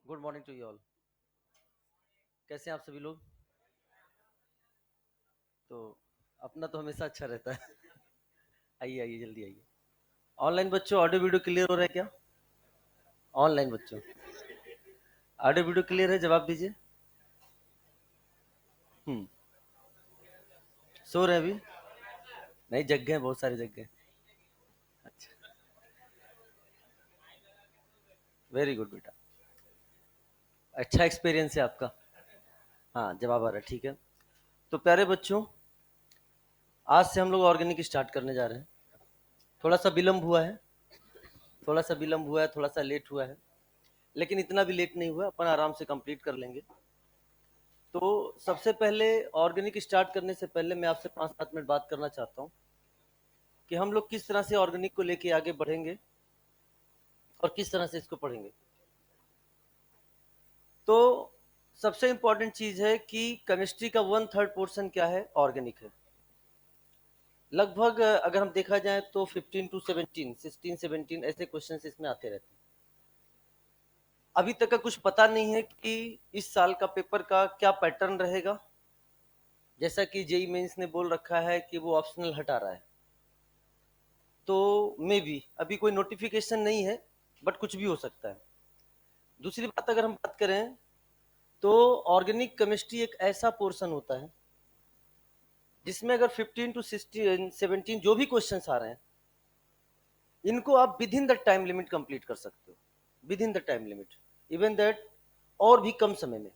Good morning to you all. कैसे हैं आप सभी लोग? तो अपना तो हमेशा अच्छा रहता है। आइए आइए जल्दी आइए। ऑनलाइन बच्चों, ऑडियो वीडियो क्लियर हो रहा है क्या? ऑनलाइन बच्चों, ऑडियो वीडियो क्लियर है? जवाब दीजिए। हम्म। सो रहे हैं अभी? नहीं, जग गए हैं, बहुत सारे जग गए। अच्छा, वेरी गुड बेटा। अच्छा एक्सपीरियंस है आपका। हाँ, जवाब आ रहा है, ठीक है। तो प्यारे बच्चों, आज से हम लोग ऑर्गेनिक स्टार्ट करने जा रहे हैं। थोड़ा सा विलम्ब हुआ है, थोड़ा सा विलम्ब हुआ है, थोड़ा सा लेट हुआ है, लेकिन इतना भी लेट नहीं हुआ, अपन आराम से कंप्लीट कर लेंगे। तो सबसे पहले ऑर्गेनिक स्टार्ट करने से पहले मैं आपसे 5-7 मिनट बात करना चाहता हूँ कि हम लोग किस तरह से ऑर्गेनिक को लेके आगे बढ़ेंगे और किस तरह से इसको पढ़ेंगे। तो सबसे इंपॉर्टेंट चीज है कि केमिस्ट्री का 1/3 पोर्शन क्या है? ऑर्गेनिक है। लगभग अगर हम देखा जाए तो 15 to 17, 16 17 ऐसे क्वेश्चन इसमें आते रहते हैं। अभी तक का कुछ पता नहीं है कि इस साल का पेपर का क्या पैटर्न रहेगा। जैसा कि जेई मेंस ने बोल रखा है कि वो ऑप्शनल हटा रहा है, तो मे बी अभी कोई नोटिफिकेशन नहीं है, बट कुछ भी हो सकता है। दूसरी बात अगर हम बात करें तो ऑर्गेनिक केमिस्ट्री एक ऐसा पोर्शन होता है जिसमें अगर 15 to 16 17 जो भी क्वेश्चंस आ रहे हैं, इनको आप with in the time limit complete कर सकते हो। With in the time limit, even that और भी कम समय में।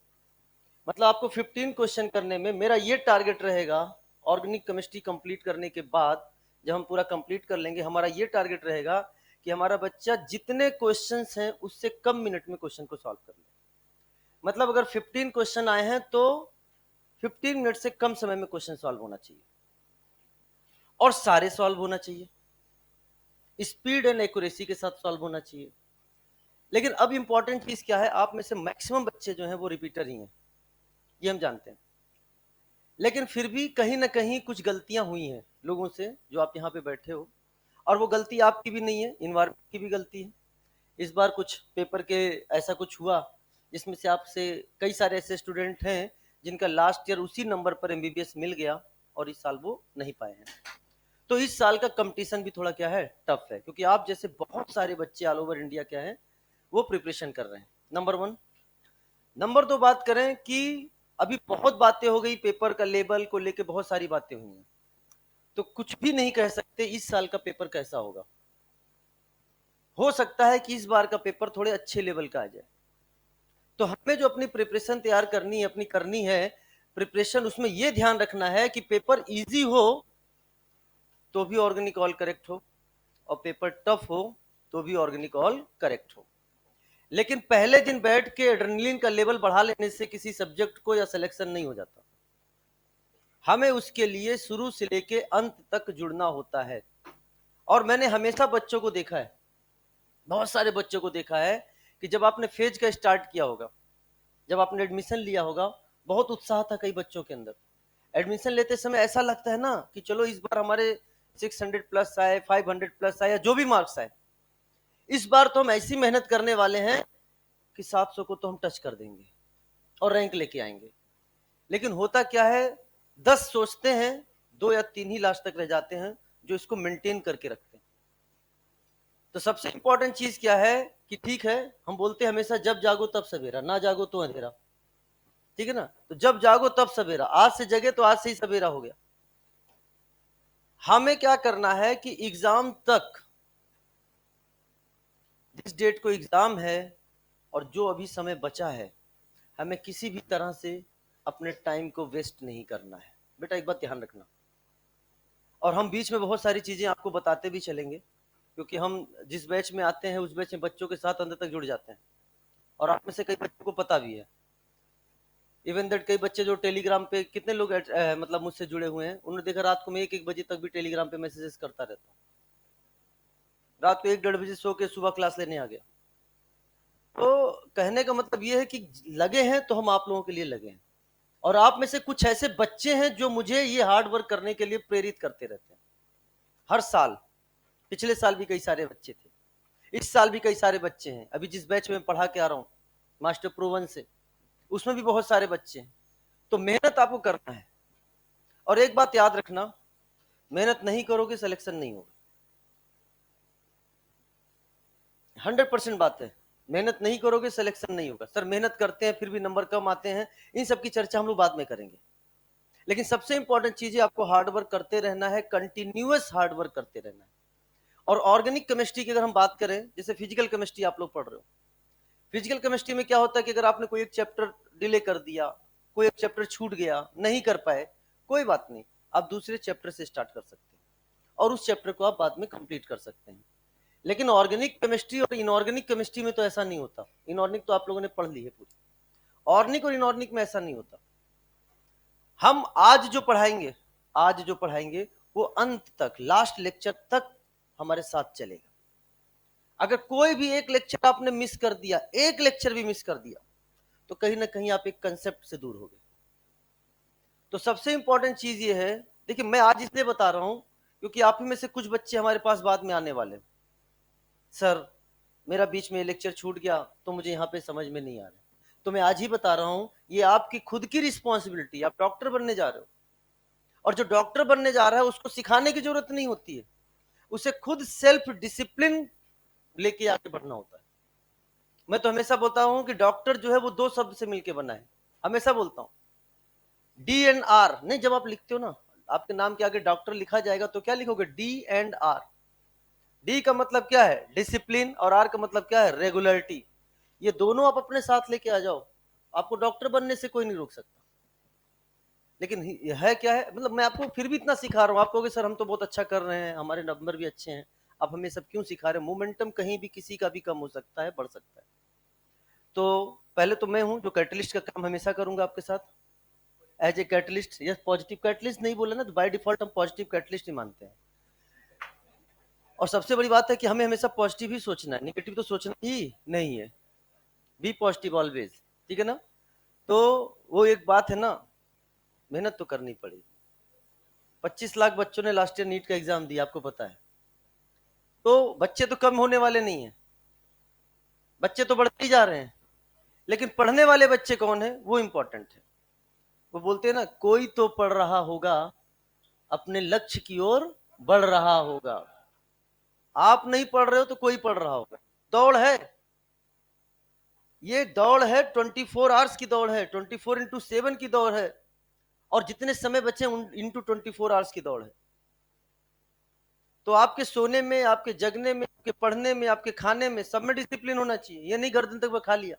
मतलब आपको 15 क्वेश्चन करने में मेरा ये टारगेट रहेगा। ऑर्गेनिक केमिस्ट्री कंप्लीट करने के बाद जब हम पूरा कंप्लीट कर लेंगे, हमारा ये टारगेट रहेगा कि हमारा बच्चा जितने क्वेश्चंस हैं उससे कम मिनट में क्वेश्चन को सॉल्व कर ले। मतलब अगर 15 क्वेश्चन आए हैं तो 15 मिनट से कम समय में क्वेश्चन सॉल्व होना चाहिए, और सारे सॉल्व होना चाहिए, स्पीड एंड एक्यूरेसी के साथ सॉल्व होना चाहिए। लेकिन अब इंपॉर्टेंट चीज क्या है, आप में से मैक्सिमम बच्चे जो हैं वो रिपीटर ही हैं, ये हम जानते हैं। लेकिन फिर भी कहीं ना कहीं कुछ गलतियां हुई हैं लोगों से, जो आप यहाँ पे बैठे हो, और वो गलती आपकी भी नहीं है, इन्वायरमेंट की भी गलती है। इस बार कुछ पेपर के ऐसा कुछ हुआ जिसमें से आपसे कई सारे ऐसे स्टूडेंट हैं जिनका लास्ट ईयर उसी नंबर पर एमबीबीएस मिल गया और इस साल वो नहीं पाए हैं। तो इस साल का कंपटीशन भी थोड़ा क्या है, टफ है, क्योंकि आप जैसे बहुत सारे बच्चे ऑल ओवर इंडिया क्या है वो प्रिपरेशन कर रहे हैं। Number one. नंबर दो, बात करें कि अभी बहुत बातें हो गई, पेपर का लेवल को लेके बहुत सारी बातें हुई हैं, तो कुछ भी नहीं कह सकते इस साल का पेपर कैसा होगा। हो सकता है कि इस बार का पेपर थोड़े अच्छे लेवल का आ जाए। तो हमें जो अपनी प्रिपरेशन तैयार करनी है, अपनी करनी है प्रिपरेशन, उसमें यह ध्यान रखना है कि पेपर इजी हो तो भी ऑर्गेनिक ऑल करेक्ट हो, और पेपर टफ हो तो भी ऑर्गेनिक ऑल करेक्ट हो। लेकिन पहले दिन बैठ के एड्रेनलिन का लेवल बढ़ा लेने से किसी सब्जेक्ट को या सिलेक्शन नहीं हो जाता। हमें उसके लिए शुरू से लेके अंत तक जुड़ना होता है। और मैंने हमेशा बच्चों को देखा है, बहुत सारे बच्चों को देखा है कि जब आपने फेज का स्टार्ट किया होगा, जब आपने एडमिशन लिया होगा, बहुत उत्साह था कई बच्चों के अंदर। एडमिशन लेते समय ऐसा लगता है ना कि चलो इस बार हमारे 600 प्लस आए, 500 प्लस आए, या जो भी मार्क्स आए, इस बार तो हम ऐसी मेहनत करने वाले हैं कि 700 को तो हम टच कर देंगे और रैंक लेके आएंगे। लेकिन होता क्या है, 10 सोचते हैं, 2 या 3 ही लास्ट तक रह जाते हैं जो इसको मेंटेन करके रखते हैं। तो सबसे इंपॉर्टेंट चीज क्या है कि ठीक है, हम बोलते हैं हमेशा जब जागो तब सवेरा, ना जागो तो अंधेरा। ठीक है ना? तो जब जागो तब सवेरा, आज से जगे तो आज से ही सवेरा हो गया। हमें क्या करना है कि एग्जाम तक, जिस डेट को एग्जाम है और जो अभी समय बचा है, हमें किसी भी तरह से अपने टाइम को वेस्ट नहीं करना है। बेटा एक बात ध्यान रखना, और हम बीच में बहुत सारी चीजें आपको बताते भी चलेंगे, क्योंकि हम जिस बैच में आते हैं उस बैच में बच्चों के साथ अंदर तक जुड़ जाते हैं, और आप में से कई बच्चों को पता भी है। इवन दैट कई बच्चे जो टेलीग्राम पे, कितने लोग मतलब मुझसे जुड़े हुए हैं, उन्होंने देखा रात को मैं 1-1 बजे तक भी टेलीग्राम पे मैसेजेस करता रहता हूँ। रात को 1-1:30 बजे सो के सुबह क्लास लेने आ गया। तो कहने का मतलब ये है कि लगे हैं तो हम आप लोगों के लिए लगे हैं, और आप में से कुछ ऐसे बच्चे हैं जो मुझे ये हार्ड वर्क करने के लिए प्रेरित करते रहते हैं हर साल। पिछले साल भी कई सारे बच्चे थे, इस साल भी कई सारे बच्चे हैं। अभी जिस बैच में पढ़ा के आ रहा हूँ, मास्टर प्रो 1 से, उसमें भी बहुत सारे बच्चे हैं। तो मेहनत आपको करना है, और एक बात याद रखना, मेहनत नहीं करोगे सिलेक्शन नहीं होगा। 100% बात है, मेहनत नहीं करोगे सिलेक्शन नहीं होगा। सर मेहनत करते हैं फिर भी नंबर कम आते हैं, इन सब की चर्चा हम लोग बाद में करेंगे। लेकिन सबसे इंपॉर्टेंट चीज है आपको हार्डवर्क करते रहना है, कंटिन्यूअस हार्डवर्क करते रहना है। और ऑर्गेनिक केमिस्ट्री की अगर हम बात करें, जैसे फिजिकल केमिस्ट्री आप लोग पढ़ रहे हो, फिजिकल केमिस्ट्री में क्या होता है कि अगर आपने कोई एक चैप्टर डिले कर दिया, कोई एक चैप्टर छूट गया, नहीं कर पाए, कोई बात नहीं, आप दूसरे चैप्टर से स्टार्ट कर सकते हैं और उस चैप्टर को आप बाद में कंप्लीट कर सकते हैं। लेकिन ऑर्गेनिक केमिस्ट्री और इनऑर्गेनिक केमिस्ट्री में तो ऐसा नहीं होता। इनऑर्गेनिक तो आप लोगों ने पढ़ ली है पूरी, ऑर्गेनिक और इनऑर्गेनिक में ऐसा नहीं होता। हम आज जो पढ़ाएंगे वो अंत तक, लास्ट लेक्चर तक हमारे साथ चलेगा। अगर कोई भी एक लेक्चर आपने मिस कर दिया, एक लेक्चर भी मिस कर दिया, तो कहीं ना कहीं आप एक कंसेप्ट से दूर हो गए। तो सबसे इंपॉर्टेंट चीज ये है, देखिए मैं आज इसलिए बता रहा हूं क्योंकि आप ही में से कुछ बच्चे हमारे पास बाद में आने वाले, सर मेरा बीच में लेक्चर छूट गया तो मुझे यहाँ पे समझ में नहीं आ रहा। तो मैं आज ही बता रहा हूं, ये आपकी खुद की रिस्पॉन्सिबिलिटी, आप डॉक्टर बनने जा रहे हो, और जो डॉक्टर बनने जा रहा है उसको सिखाने की जरूरत नहीं होती है, उसे खुद सेल्फ डिसिप्लिन लेके आगे बढ़ना होता है। मैं तो हमेशा बोलता हूं कि डॉक्टर जो है वो दो शब्द से मिलकर बना है, हमेशा बोलता हूं, डी एंड आर नहीं। जब आप लिखते हो ना, आपके नाम के आगे डॉक्टर लिखा जाएगा तो क्या लिखोगे, डी एंड आर। डी का मतलब क्या है, डिसिप्लिन, और आर का मतलब क्या है, रेगुलरिटी। ये दोनों आप अपने साथ लेके आ जाओ, आपको डॉक्टर बनने से कोई नहीं रोक सकता। लेकिन है क्या है, मतलब मैं आपको फिर भी इतना सिखा रहा हूँ, आप कहोगे सर हम तो बहुत अच्छा कर रहे हैं, हमारे नंबर भी अच्छे हैं, आप हमें सब क्यों सिखा रहे हैं। मोमेंटम कहीं भी किसी का भी कम हो सकता है, बढ़ सकता है। तो पहले तो मैं हूं जो कैटलिस्ट का काम हमेशा करूंगा आपके साथ, as a catalyst. Yes, positive catalyst नहीं बोले ना तो बाय डिफॉल्ट हम पॉजिटिव कैटलिस्ट ही मानते हैं। और सबसे बड़ी बात है कि हमें हमेशा पॉजिटिव ही सोचना है, निगेटिव तो सोचना ही नहीं है। बी पॉजिटिव ऑलवेज, ठीक है ना। तो वो एक बात है ना, मेहनत तो करनी पड़ेगी। 25 लाख बच्चों ने लास्ट ईयर नीट का एग्जाम दिया, आपको पता है। तो बच्चे तो कम होने वाले नहीं है, बच्चे तो बढ़ते ही जा रहे हैं, लेकिन पढ़ने वाले बच्चे कौन है वो इंपॉर्टेंट है। वो बोलते हैं ना, कोई तो पढ़ रहा होगा, अपने लक्ष्य की ओर बढ़ रहा होगा। आप नहीं पढ़ रहे हो तो कोई पढ़ रहा होगा। दौड़ है, ये दौड़ है, 24 आवर्स की दौड़ है, 24x7 की दौड़ है, और जितने समय बचे इंटू 24 आवर्स की दौड़ है। तो आपके सोने में, आपके जगने में, आपके पढ़ने में, आपके खाने में, सब में डिसिप्लिन होना चाहिए। ये नहीं गर्दन तक खा लिया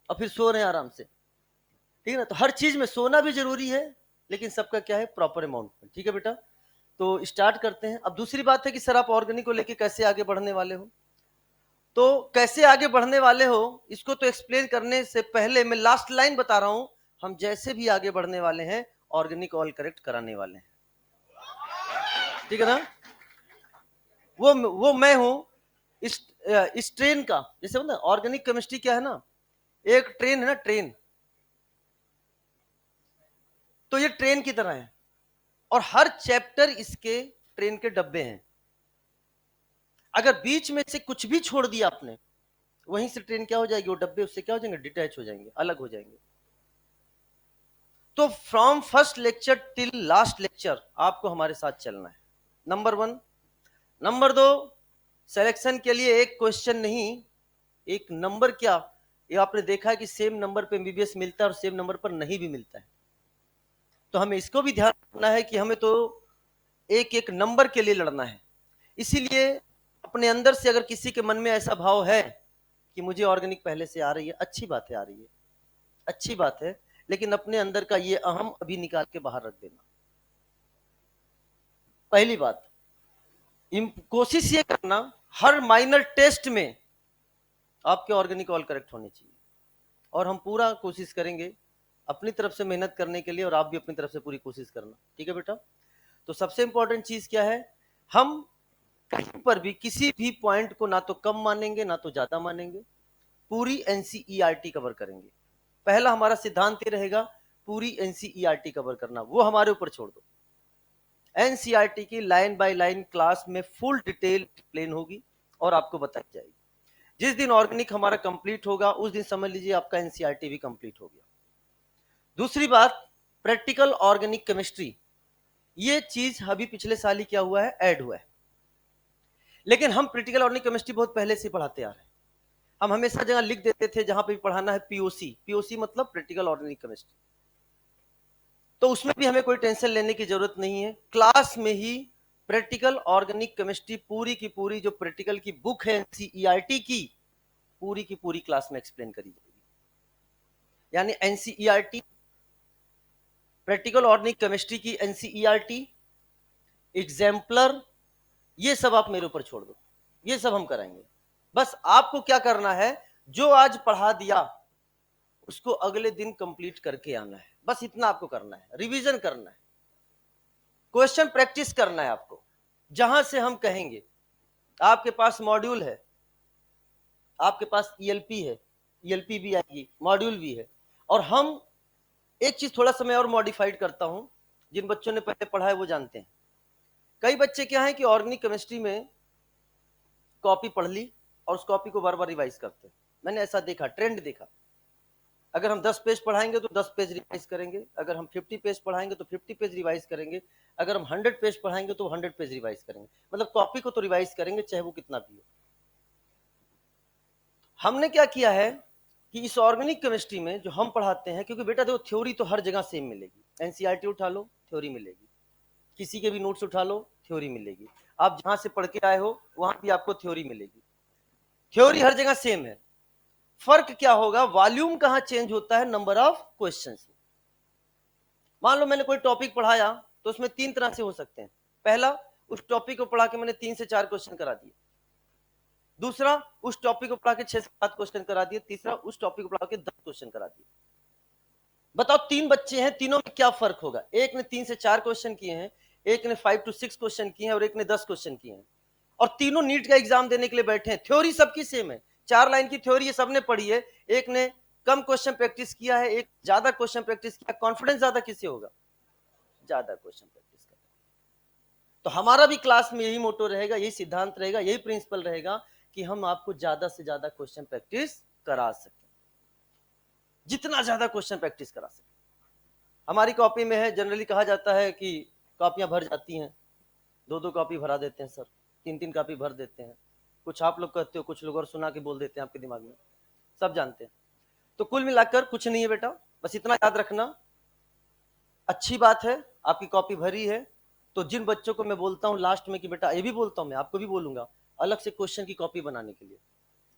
और फिर सो रहे हैं आराम से, ठीक है ना। तो हर चीज में सोना भी जरूरी है, लेकिन सबका क्या है, प्रॉपर अमाउंट में, ठीक है बेटा। तो स्टार्ट करते हैं। अब दूसरी बात है कि सर आप ऑर्गेनिक को लेके कैसे आगे बढ़ने वाले हो। तो कैसे आगे बढ़ने वाले हो इसको तो एक्सप्लेन करने से पहले मैं लास्ट लाइन बता रहा हूं, हम जैसे भी आगे बढ़ने वाले हैं ऑर्गेनिक ऑल करेक्ट कराने वाले हैं, ठीक है ना। वो मैं हूं इस ट्रेन का, जैसे ना ऑर्गेनिक केमिस्ट्री क्या है ना, एक ट्रेन है ना, ट्रेन। तो ये ट्रेन की तरह है, और हर चैप्टर इसके ट्रेन के डब्बे हैं। अगर बीच में से कुछ भी छोड़ दिया आपने, वहीं से ट्रेन क्या हो जाएगी, वो डब्बे उससे क्या हो जाएंगे, डिटैच हो जाएंगे, अलग हो जाएंगे। तो from first lecture till last lecture आपको हमारे साथ चलना है, नंबर 1। नंबर 2, सिलेक्शन के लिए एक क्वेश्चन नहीं, एक नंबर क्या, ये आपने देखा है कि सेम नंबर पे एमबीबीएस मिलता है और सेम नंबर पर नहीं भी मिलता है। तो हमें इसको भी ध्यान रखना है कि हमें तो एक एक नंबर के लिए लड़ना है। इसीलिए अपने अंदर से अगर किसी के मन में ऐसा भाव है कि मुझे ऑर्गेनिक पहले से आ रही है, अच्छी बात है, आ रही है, अच्छी बात है, लेकिन अपने अंदर का ये अहम अभी निकाल के बाहर रख देना। पहली बात, कोशिश ये करना हर माइनर टेस्ट में आपके ऑर्गेनिक ऑल करेक्ट होने चाहिए, और हम पूरा कोशिश करेंगे अपनी तरफ से मेहनत करने के लिए, और आप भी अपनी तरफ से पूरी कोशिश करना, ठीक है बेटा। तो सबसे इंपॉर्टेंट चीज क्या है, हम कहीं पर भी किसी भी पॉइंट को ना तो कम मानेंगे ना तो ज्यादा मानेंगे, पूरी एनसीईआरटी कवर करेंगे। पहला हमारा सिद्धांत ये रहेगा, पूरी एनसीईआरटी कवर करना, वो हमारे ऊपर छोड़ दो। एनसीईआरटी की लाइन बाय लाइन क्लास में फुल डिटेल एक्सप्लेन होगी और आपको बताई जाएगी। जिस दिन ऑर्गेनिक हमारा कंप्लीट होगा उस दिन समझ लीजिए आपका एनसीईआरटी भी कंप्लीट हो गया। दूसरी बात, प्रैक्टिकल ऑर्गेनिक केमिस्ट्री, ये चीज अभी पिछले साल ही क्या हुआ है, ऐड हुआ है। लेकिन हम प्रैक्टिकल ऑर्गेनिक केमिस्ट्री बहुत पहले से पढ़ाते आ रहे हैं। हम हमेशा जगह लिख देते थे जहां पे भी पढ़ाना है पीओसी, पीओसी मतलब प्रैक्टिकल ऑर्गेनिक केमिस्ट्री। तो उसमें भी हमें कोई टेंशन लेने की जरूरत नहीं है। क्लास में ही प्रैक्टिकल ऑर्गेनिक केमिस्ट्री पूरी की पूरी जो प्रैक्टिकल की बुक है एनसीईआरटी की, पूरी की पूरी क्लास में एक्सप्लेन करी जाएगी। यानी एनसीईआरटी, प्रैक्टिकल ऑर्गेनिक केमिस्ट्री की एनसीईआरटी, एग्जाम्पलर, ये सब आप मेरे ऊपर छोड़ दो, ये सब हम कराएंगे। बस आपको क्या करना है, जो आज पढ़ा दिया उसको अगले दिन कंप्लीट करके आना है, बस इतना आपको करना है। रिवीजन करना है, क्वेश्चन प्रैक्टिस करना है आपको। जहां से हम कहेंगे आपके पास मॉड्यूल है, आपके पास ईएलपी है, ईएलपी भी आएगी, मॉड्यूल भी है। और हम एक चीज थोड़ा सा मैं और मॉडिफाइड करता हूं, जिन बच्चों ने पहले पढ़ा है वो जानते हैं। कई बच्चे क्या है कि ऑर्गेनिक केमिस्ट्री में कॉपी पढ़ ली और उस कॉपी को बार बार रिवाइज करते हैं। मैंने ऐसा देखा, ट्रेंड देखा। अगर हम 10 पेज पढ़ाएंगे तो 10 पेज रिवाइज करेंगे, अगर हम 50 पेज पढ़ाएंगे तो 50 पेज रिवाइज करेंगे, अगर हम 100 पेज पढ़ाएंगे तो 100 पेज रिवाइज करेंगे। मतलब कॉपी को तो रिवाइज करेंगे चाहे वो कितना भी हो। हमने क्या किया है कि इस ऑर्गेनिक केमिस्ट्री में जो हम पढ़ाते हैं, क्योंकि बेटा देखो थ्योरी तो हर जगह सेम मिलेगी, एनसीईआरटी उठा लो थ्योरी मिलेगी, किसी के भी नोट्स उठा लो थ्योरी मिलेगी, आप जहां से पढ़ के आए हो वहां भी आपको थ्योरी मिलेगी। थ्योरी हर जगह सेम है। फर्क क्या होगा, वॉल्यूम कहां चेंज होता है, नंबर ऑफ क्वेश्चंस। मान लो मैंने कोई टॉपिक पढ़ाया तो उसमें 3 तरह से हो सकते हैं। पहला, उस टॉपिक को पढ़ा के मैंने 3 से 4 क्वेश्चन करा दिए। दूसरा, उस टॉपिक को पढ़ा के 6 से 7 क्वेश्चन करा दिए। तीसरा, उस टॉपिक को पढ़ा के 10 क्वेश्चन करा दिए। बताओ 3 बच्चे हैं, तीनों में क्या फर्क होगा? एक ने 3 से 4 क्वेश्चन किए हैं, एक ने 5 to 6 क्वेश्चन किए हैं और एक ने 10 क्वेश्चन किए हैं। और तीनों नीट का एग्जाम देने के लिए बैठे हैं। थ्योरी सबकी सेम है, 4 लाइन की थ्योरी सबने पढ़ी है। एक ने कम क्वेश्चन प्रैक्टिस किया है, एक ज्यादा क्वेश्चन प्रैक्टिस किया। कॉन्फिडेंस ज्यादा किससे होगा? ज्यादा क्वेश्चन प्रैक्टिस कर। तो हमारा भी क्लास में यही मोटो रहेगा, यही सिद्धांत रहेगा, यही प्रिंसिपल रहेगा कि हम आपको ज्यादा से ज्यादा क्वेश्चन प्रैक्टिस करा सकें, जितना ज्यादा क्वेश्चन प्रैक्टिस करा सकें। हमारी कॉपी में है, जनरली कहा जाता है कि कॉपियां भर जाती हैं, 2-2 कॉपी भरा देते हैं सर, 3-3 कॉपी भर देते हैं। कुछ आप लोग कहते हो, कुछ लोग और सुना के बोल देते हैं आपके दिमाग में, सब जानते हैं। तो कुल मिलाकर कुछ नहीं है बेटा, बस इतना याद रखना। अच्छी बात है आपकी कॉपी भरी है, तो जिन बच्चों को मैं बोलता हूँ लास्ट में कि बेटा, ये भी बोलता हूँ मैं, आपको भी बोलूंगा अलग से क्वेश्चन की कॉपी बनाने के लिए,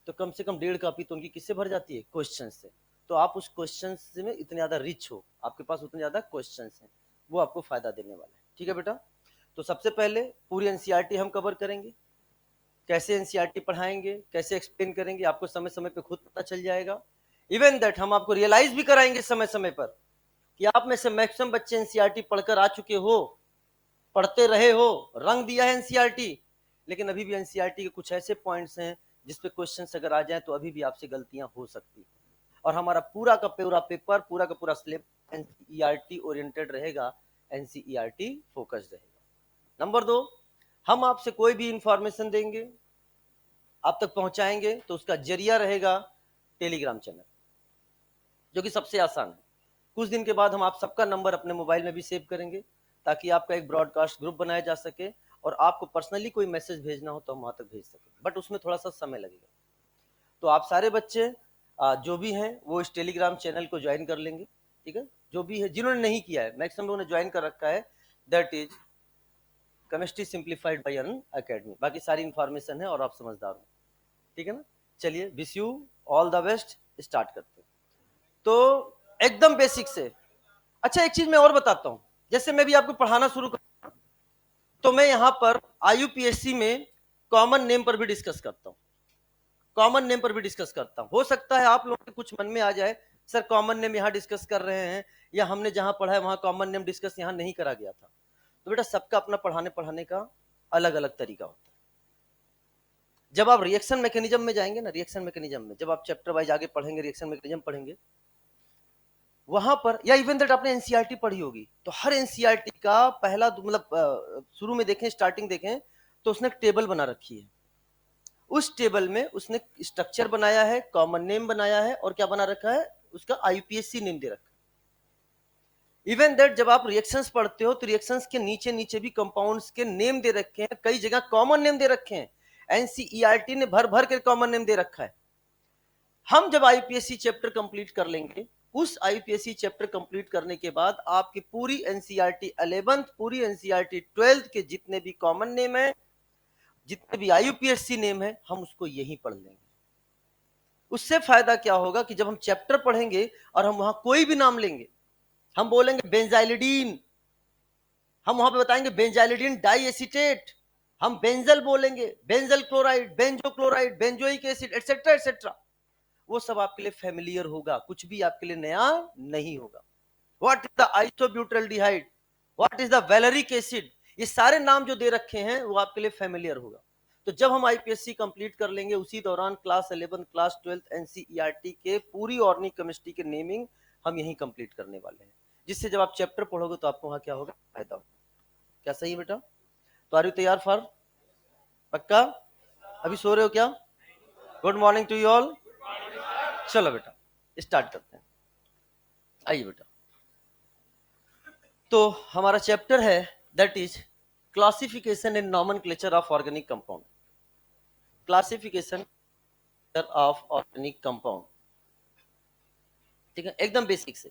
तो कम से कम 1.5 कॉपी तो उनकी किससे भर जाती है? क्वेश्चन से। तो आप उस क्वेश्चन में इतने ज्यादा रिच हो, आपके पास उतने ज्यादा क्वेश्चन हैं, वो आपको फायदा देने वाला है। ठीक है बेटा, तो सबसे पहले पूरी एनसीईआरटी हम कवर करेंगे। कैसे एनसीईआरटी पढ़ाएंगे, कैसे एक्सप्लेन करेंगे, आपको समय समय पे खुद पता चल जाएगा। इवन दैट हम आपको रियलाइज भी कराएंगे समय समय पर कि आप में से मैक्सिमम बच्चे एनसीईआरटी पढ़कर आ चुके हो, पढ़ते रहे हो, रंग दिया है एनसीईआरटी, लेकिन अभी भी एनसीईआरटी के कुछ ऐसे पॉइंट्स हैं जिसपे क्वेश्चंस अगर आ जाए तो अभी भी आपसे गलतियां हो सकती। और हमारा पूरा का पूरा पेपर, पूरा का पूरा सिलेबस एनसीईआरटी ओरिएंटेड रहेगा, एनसीईआरटी फोकस्ड रहेगा। नंबर 2, हम आपसे कोई भी इंफॉर्मेशन देंगे, आप तक पहुंचाएंगे, तो उसका जरिया रहेगा टेलीग्राम चैनल, जो कि सबसे आसान है। कुछ दिन के बाद हम आप सबका नंबर अपने मोबाइल में भी सेव करेंगे, ताकि आपका एक ब्रॉडकास्ट ग्रुप बनाया जा सके, और आपको पर्सनली कोई मैसेज भेजना हो तो हम वहां तक भेज सके, बट उसमें थोड़ा सा समय लगेगा। तो आप सारे बच्चे जो भी हैं वो इस टेलीग्राम चैनल को ज्वाइन कर लेंगे। ठीक है, जो भी है, जिन्होंने नहीं किया है, मैक्सिमम लोगों ने ज्वाइन कर रखा है, that is chemistry simplified by Arun academy. बाकी सारी इंफॉर्मेशन है और आप समझदार हो। ठीक है ना, चलिए, wish you all the best, start करते हैं। तो एकदम बेसिक से, अच्छा एक चीज मैं और बताता हूं, जैसे मैं भी आपको पढ़ाना शुरू कर, तो मैं यहां पर आईयूपीएससी में कॉमन नेम पर भी डिस्कस करता हूं, कॉमन नेम पर भी डिस्कस करता हूं। हो सकता है आप लोगों के कुछ मन में आ जाए, सर कॉमन नेम यहां डिस्कस कर रहे हैं, या हमने जहां पढ़ा है वहां कॉमन नेम डिस्कस यहां नहीं करा गया था। तो बेटा सबका अपना पढ़ाने का अलग अलग तरीका होता है। जब आप रिएक्शन मैकेनिज्म में जाएंगे ना, रिएक्शन मैकेनिज्म में जब आप चैप्टर वाइज आगे पढ़ेंगे, रिएक्शन मैकेनिज्म पढ़ेंगे, वहां पर, या इवन दैट आपने एनसीईआरटी पढ़ी होगी, तो हर एनसीईआरटी का पहला मतलब शुरू में देखें, स्टार्टिंग देखें, तो उसने एक टेबल बना रखी है। उस टेबल में उसने स्ट्रक्चर बनाया है, कॉमन नेम बनाया है, और क्या बना रखा है, उसका आईयूपीएसी नेम दे रखा है। इवन दैट जब आप रिएक्शंस पढ़ते हो तो रिएक्शंस के नीचे नीचे भी कंपाउंड्स के नेम दे रखे हैं, कई जगह कॉमन नेम दे रखे हैं, एनसीईआरटी ने भर भर के कॉमन नेम दे रखा है। हम जब आईपीएससी चैप्टर कंप्लीट कर लेंगे, उस आईपीएससी चैप्टर कंप्लीट करने के बाद आपकी पूरी एनसीईआरटी 11th, पूरी एनसीईआरटी 12th के जितने भी कॉमन नेम है, जितने भी आईयूपीएससी नेम है, हम उसको यही पढ़ लेंगे। उससे फायदा क्या होगा कि जब हम चैप्टर पढ़ेंगे और हम वहां कोई भी नाम लेंगे, हम बोलेंगे बेंजाइलिडीन, हम वहां पे बताएंगे बेंजाइलिडीन डाई एसीटेट, हम बेंजल बोलेंगे, benzal chloride, benzo chloride, benzoic acid, etcetera etcetera, वो सब आपके लिए फेमिलियर होगा, कुछ भी आपके लिए नया नहीं होगा। What is the isobutyraldehyde, what is the valeric acid, ये सारे नाम जो दे रखे हैं वो आपके लिए फेमिलियर होगा। तो जब हम आईपीएससी कंप्लीट कर लेंगे, उसी दौरान क्लास 11 क्लास 12 एनसीईआरटी के पूरी ऑर्गेनिक केमिस्ट्री के नेमिंग हम यही कंप्लीट करने वाले हैं, जिससे जब आप चैप्टर पढ़ोगे तो आपको वहां क्या होगा, फायदा होगा। क्या सही है बेटा? तो आर यू तैयार फॉर? पक्का? अभी सो रहे हो क्या? Good morning to you all. चलो बेटा स्टार्ट करते हैं। आइए बेटा, तो हमारा चैप्टर है that is classification and nomenclature of organic compound. Classification of organic compound, ठीक है, एकदम बेसिक से।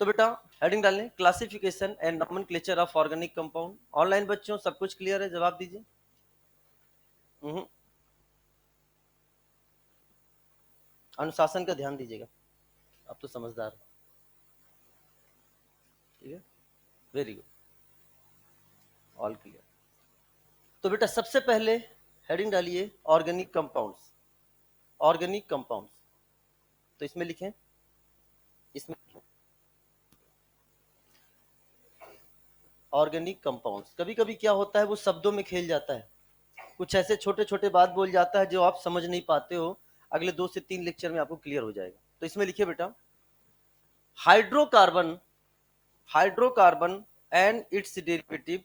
तो बेटा हेडिंग डालें, classification and nomenclature of organic compound. Online बच्चों सब कुछ क्लियर है? जवाब दीजिए। अनुशासन का ध्यान दीजिएगा, आप तो समझदार हो, ठीक है, वेरी गुड, ऑल क्लियर। तो बेटा सबसे पहले हेडिंग डालिए ऑर्गेनिक कंपाउंड्स। ऑर्गेनिक कंपाउंड्स, तो इसमें लिखें, इसमें ऑर्गेनिक कंपाउंड्स। कभी कभी क्या होता है, वो शब्दों में खेल जाता है, कुछ ऐसे छोटे छोटे बात बोल जाता है जो आप समझ नहीं पाते हो, अगले 2 से 3 लेक्चर में आपको क्लियर हो जाएगा। तो इसमें लिखिए बेटा hydrocarbon, hydrocarbon and its derivative,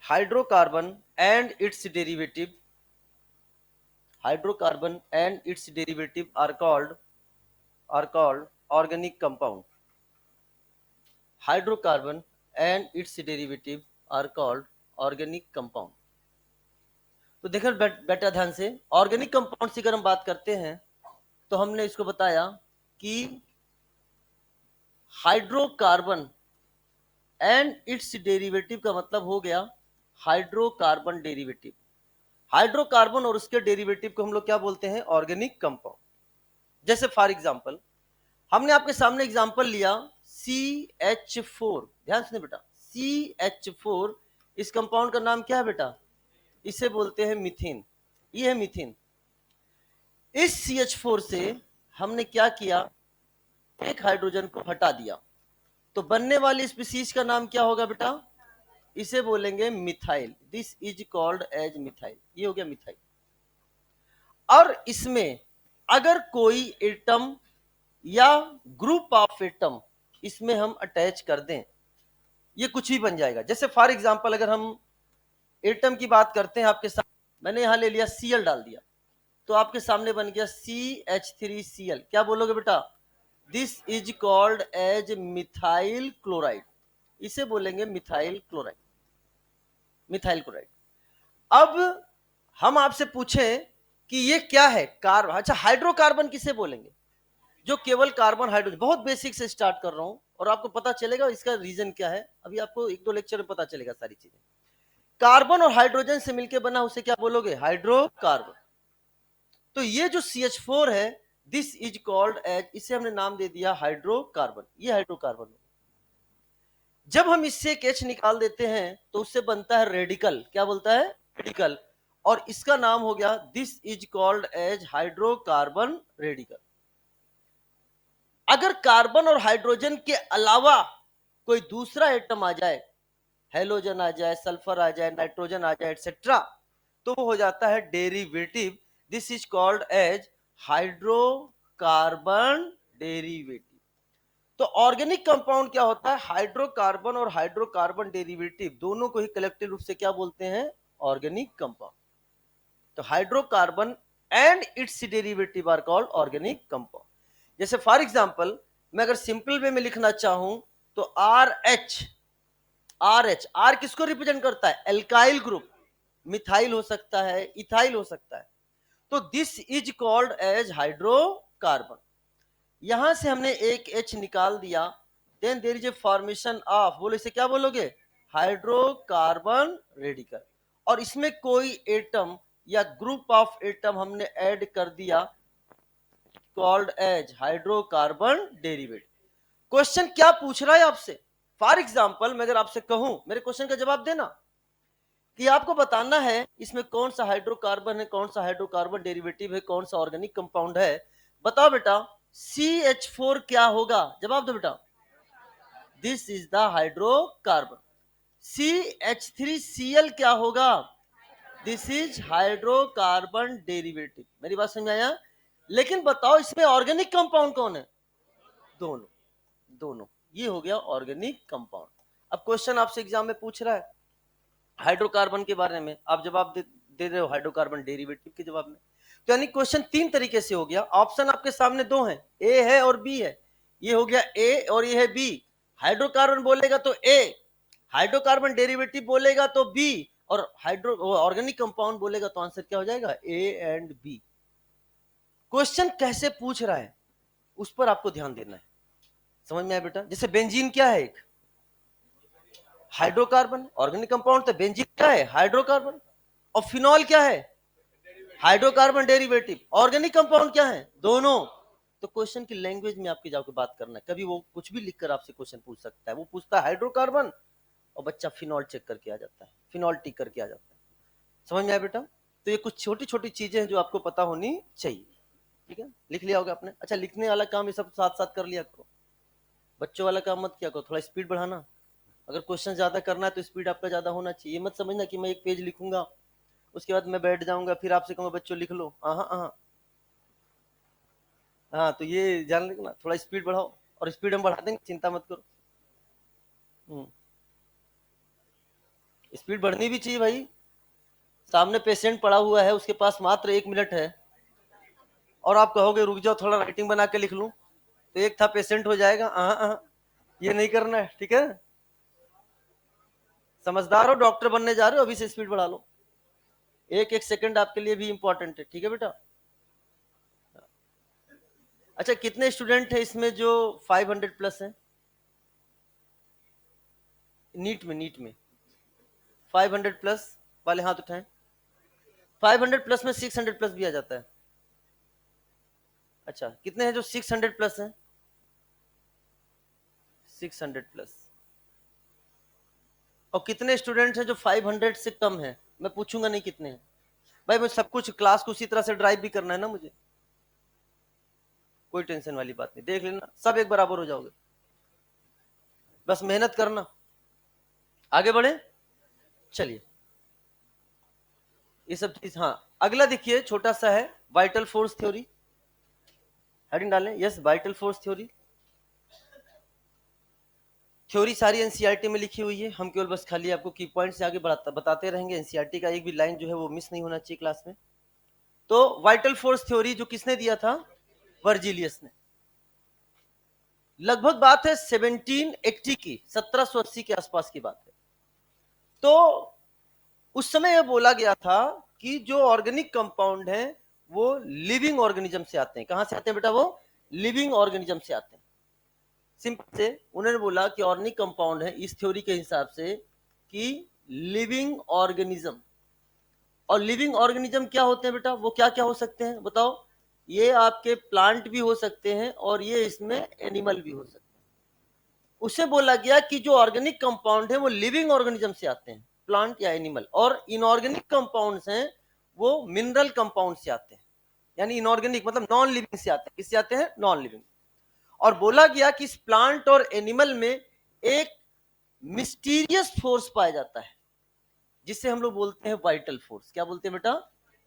hydrocarbon and its derivative, hydrocarbon and its derivative are called organic compound. Hydrocarbon and its derivative are called organic compound. तो देखो बेटा ध्यान से, ऑर्गेनिक कंपाउंड की अगर हम बात करते हैं तो हमने इसको बताया कि हाइड्रोकार्बन एंड इट्स डेरिवेटिव का मतलब हो गया हाइड्रोकार्बन डेरिवेटिव। हाइड्रोकार्बन और उसके डेरिवेटिव को हम लोग क्या बोलते हैं, ऑर्गेनिक कंपाउंड। जैसे फॉर एग्जांपल हमने आपके सामने एग्जांपल लिया CH4, ध्यान सुनिए बेटा, CH4, इस कंपाउंड का नाम क्या है बेटा, इसे बोलते हैं मीथेन, ये है मीथेन। इस CH4 से हमने क्या किया, एक हाइड्रोजन को हटा दिया, तो बनने वाली स्पीसीज का नाम क्या होगा बेटा, इसे बोलेंगे methyl. This is called as methyl, ये हो गया मिथाइल। और इसमें अगर कोई एटम या ग्रुप ऑफ एटम इसमें हम अटैच कर दें, ये कुछ भी बन जाएगा। जैसे फॉर एग्जांपल अगर हम एटम की बात करते हैं, आपके सामने मैंने यहां ले लिया Cl डाल दिया, तो आपके सामने बन गया CH3Cl। क्या बोलोगे बेटा, this is called as methyl chloride, इसे बोलेंगे मिथाइल क्लोराइड, मिथाइल क्लोराइड। अब हम आपसे पूछें कि ये क्या है, कार्बन, अच्छा हाइड्रोकार्बन किसे बोलेंगे, जो केवल कार्बन हाइड्रोजन, बहुत बेसिक से स्टार्ट कर रहा हूं और आपको पता चलेगा इसका रीजन क्या है, अभी आपको 1-2 लेक्चर में पता चलेगा सारी चीजें। कार्बन और हाइड्रोजन से मिलकर बना, उसे क्या बोलोगे, हाइड्रोकार्बन। तो ये जो CH4 है, दिस इज कॉल्ड एज, इसे हमने नाम दे दिया हाइड्रोकार्बन, ये हाइड्रोकार्बन। जब हम इससे एक H निकाल देते हैं तो उससे बनता है रेडिकल, क्या बोलता है, रेडिकल, और इसका नाम हो गया, this is called as hydrocarbon radical. अगर कार्बन और हाइड्रोजन के अलावा कोई दूसरा एटम आ जाए, हेलोजन आ जाए, सल्फर आ जाए, नाइट्रोजन आ जाए, एटसेट्रा, तो वो हो जाता है derivative. This is called as hydrocarbon derivative. तो ऑर्गेनिक कंपाउंड क्या होता है, हाइड्रोकार्बन और हाइड्रोकार्बन डेरिवेटिव दोनों को ही कलेक्टिव रूप से क्या बोलते हैं, ऑर्गेनिक कंपाउंड। तो hydrocarbon and its derivative are called organic compound. जैसे फॉर एग्जांपल मैं अगर सिंपल वे में लिखना चाहूं तो आर किसको रिप्रेजेंट करता है? Alkyl group. मिथाइल हो सकता है, इथाइल हो सकता है। तो this is called as hydrocarbon. यहां से हमने एक H निकाल दिया, then there is a formation of, बोलो इसे क्या बोलोगे? Hydrocarbon radical. और इसमें कोई एटम या ग्रुप ऑफ एटम हमने ऐड कर दिया, called as hydrocarbon derivative. Question क्या पूछ रहा है आपसे? फॉर एग्जाम्पल मैं अगर आपसे कहूं, मेरे क्वेश्चन का जवाब देना, कि आपको बताना है इसमें कौन सा हाइड्रोकार्बन है, कौन सा हाइड्रोकार्बन डेरिवेटिव है, कौन सा ऑर्गेनिक कंपाउंड है। बताओ बेटा, CH4 क्या होगा? जवाब दो बेटा। This is the hydrocarbon. CH3Cl क्या होगा? This is hydrocarbon derivative. मेरी बात समझ में आया? लेकिन बताओ इसमें ऑर्गेनिक कंपाउंड कौन है? दोनों, दोनों। ये हो गया ऑर्गेनिक कंपाउंड। अब क्वेश्चन आपसे एग्जाम में पूछ रहा है हाइड्रोकार्बन के बारे में, आप जवाब दे रहे हो हाइड्रोकार्बन डेरिवेटिव के जवाब में। तो यानी क्वेश्चन तीन तरीके से हो गया। ऑप्शन आपके सामने दो हैं, ए है और बी है। ये हो गया ए और ये है बी। हाइड्रोकार्बन बोलेगा तो ए, हाइड्रोकार्बन डेरिवेटिव बोलेगा तो बी, और हाइड्रो ऑर्गेनिक कंपाउंड बोलेगा तो आंसर क्या हो जाएगा? A and B. क्वेश्चन कैसे पूछ रहा है उस पर आपको ध्यान देना है। समझ में आया बेटा? जैसे बेंजीन क्या है? एक हाइड्रोकार्बन, ऑर्गेनिक कंपाउंड। तो बेंजीन क्या है? हाइड्रोकार्बन। और फिनॉल क्या है? Hydrocarbon derivative. ऑर्गेनिक कंपाउंड क्या है? दोनों। तो क्वेश्चन की लैंग्वेज में आपकी जाकर बात करना है। कभी वो कुछ भी लिखकर आपसे क्वेश्चन पूछ सकता है। वो पूछता है हाइड्रोकार्बन और बच्चा फिनॉल चेक करके आ जाता है, फिनॉल टिक करके आ जाता है। समझ में आया बेटा? तो ये कुछ छोटी छोटी चीजें हैं जो आपको पता होनी चाहिए। ठीक है, लिख लिया होगा आपने? अच्छा, लिखने वाला काम ये सब साथ साथ कर लिया करो, बच्चों वाला काम मत किया करो। थोड़ा स्पीड बढ़ाना। अगर क्वेश्चन ज्यादा करना है तो स्पीड आपका ज्यादा होना चाहिए। मत समझना कि मैं एक पेज लिखूंगा उसके बाद मैं बैठ जाऊंगा फिर आपसे कहूंगा बच्चों लिख लो। हाँ हाँ हाँ, तो ये ध्यान रखना, थोड़ा स्पीड बढ़ाओ। और स्पीड हम बढ़ा देंगे, चिंता मत करो। स्पीड बढ़नी भी चाहिए भाई। सामने पेशेंट पड़ा हुआ है, उसके पास मात्र 1 मिनट है, और आप कहोगे रुक जाओ थोड़ा राइटिंग बना के लिख लूं, तो एक था पेशेंट हो जाएगा। हाँ हाँ, ये नहीं करना है, ठीक है? समझदार हो, डॉक्टर बनने जा रहे हो, अभी से स्पीड बढ़ा लो। एक एक सेकंड आपके लिए भी इंपॉर्टेंट है, ठीक है बेटा? अच्छा, कितने स्टूडेंट है इसमें जो 500 प्लस हैं? नीट में 500 प्लस वाले हाथ उठाएं। 500 प्लस में 600 प्लस भी आ जाता है। अच्छा, कितने हैं जो 600 प्लस हैं? 600 प्लस। और कितने स्टूडेंट हैं जो 500 से कम है? मैं पूछूंगा नहीं कितने हैं भाई, मुझे सब कुछ क्लास को उसी तरह से ड्राइव भी करना है ना मुझे। कोई टेंशन वाली बात नहीं, देख लेना सब एक बराबर हो जाओगे, बस मेहनत करना। आगे बढ़े, चलिए ये सब चीज। हाँ, अगला देखिए छोटा सा है, वाइटल फोर्स थ्योरी। हेडिंग डालें, yes vital force theory. Theory सारी एनसीईआरटी में लिखी हुई है, हम केवल बस खाली आपको की पॉइंट से आगे बताते रहेंगे। एनसीईआरटी का एक भी लाइन जो है वो मिस नहीं होना चाहिए क्लास में। तो वाइटल फोर्स थ्योरी जो किसने दिया था? वर्जिलियस ने। लगभग बात है 1780 की, 1780 के आसपास की बात है। तो उस समय यह बोला गया था कि जो ऑर्गेनिक कंपाउंड है वो लिविंग ऑर्गेनिज्म से आते हैं। कहां से आते हैं बेटा? वो लिविंग ऑर्गेनिज्म से आते हैं। सिंपल से उन्होंने बोला कि ऑर्गेनिक कंपाउंड है इस थ्योरी के हिसाब से कि लिविंग ऑर्गेनिज्म। और लिविंग ऑर्गेनिज्म क्या होते हैं बेटा? वो क्या क्या हो सकते हैं बताओ? ये आपके प्लांट भी हो सकते हैं और ये इसमें एनिमल भी हो सकते हैं। उसे बोला गया कि जो ऑर्गेनिक कंपाउंड है वो लिविंग ऑर्गेनिज्म से आते हैं, प्लांट या एनिमल, और इनऑर्गेनिक कंपाउंड्स हैं वो मिनरल कंपाउंड से आते हैं। यानी इनऑर्गेनिक मतलब नॉन लिविंग से आते हैं। किससे आते हैं? Non living. और बोला गया कि इस प्लांट और एनिमल में एक मिस्टीरियस फोर्स पाया जाता है जिसे हम लोग बोलते हैं वाइटल फोर्स। क्या बोलते हैं बेटा?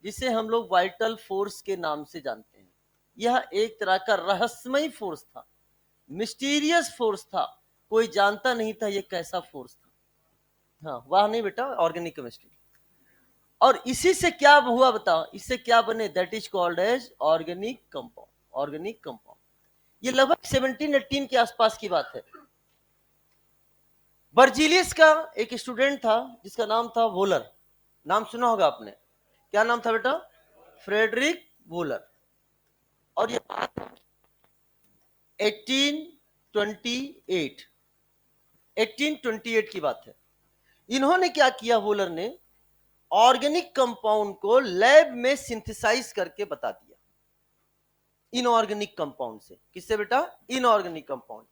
जिसे हम लोग वाइटल फोर्स के नाम से जानते हैं। यह एक तरह का रहस्यमय फोर्स था, मिस्टीरियस फोर्स था, कोई जानता नहीं था ये कैसा फोर्स था। हाँ, वाह नहीं बेटा, ऑर्गेनिक केमिस्ट्री। और इसी से क्या हुआ बताओ, इससे क्या बने, that is called as organic compound. Organic compound ये लगभग 1718 के आसपास की बात है। बर्जीलियस का एक स्टूडेंट था जिसका नाम था वोलर, नाम सुना होगा आपने, क्या नाम था बेटा, फ्रेडरिक वोलर। और ये 1828 1828 की बात है। इन्होंने क्या किया, वोलर ने ऑर्गेनिक कंपाउंड को लैब में सिंथेसाइज करके बता दिया, इनऑर्गेनिक कंपाउंड से। किससे बेटा, इनऑर्गेनिक कंपाउंड,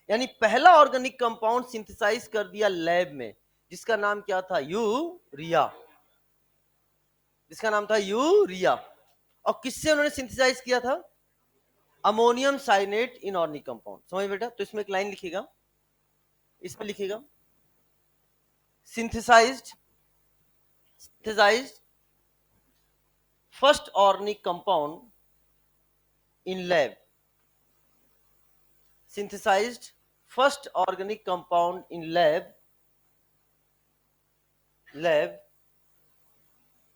यानी पहला ऑर्गेनिक कंपाउंड सिंथेसाइज कर दिया लैब में, जिसका नाम क्या था, यूरिया, जिसका नाम था यूरिया। और किससे उन्होंने सिंथेसाइज किया था, अमोनियम साइनेट इनऑर्गेनिक कंपाउंड। समझ बेटा, तो इसमें एक लाइन लिखिएगा, इसमें लिखिएगा synthesized first organic compound in lab, synthesized first organic compound in lab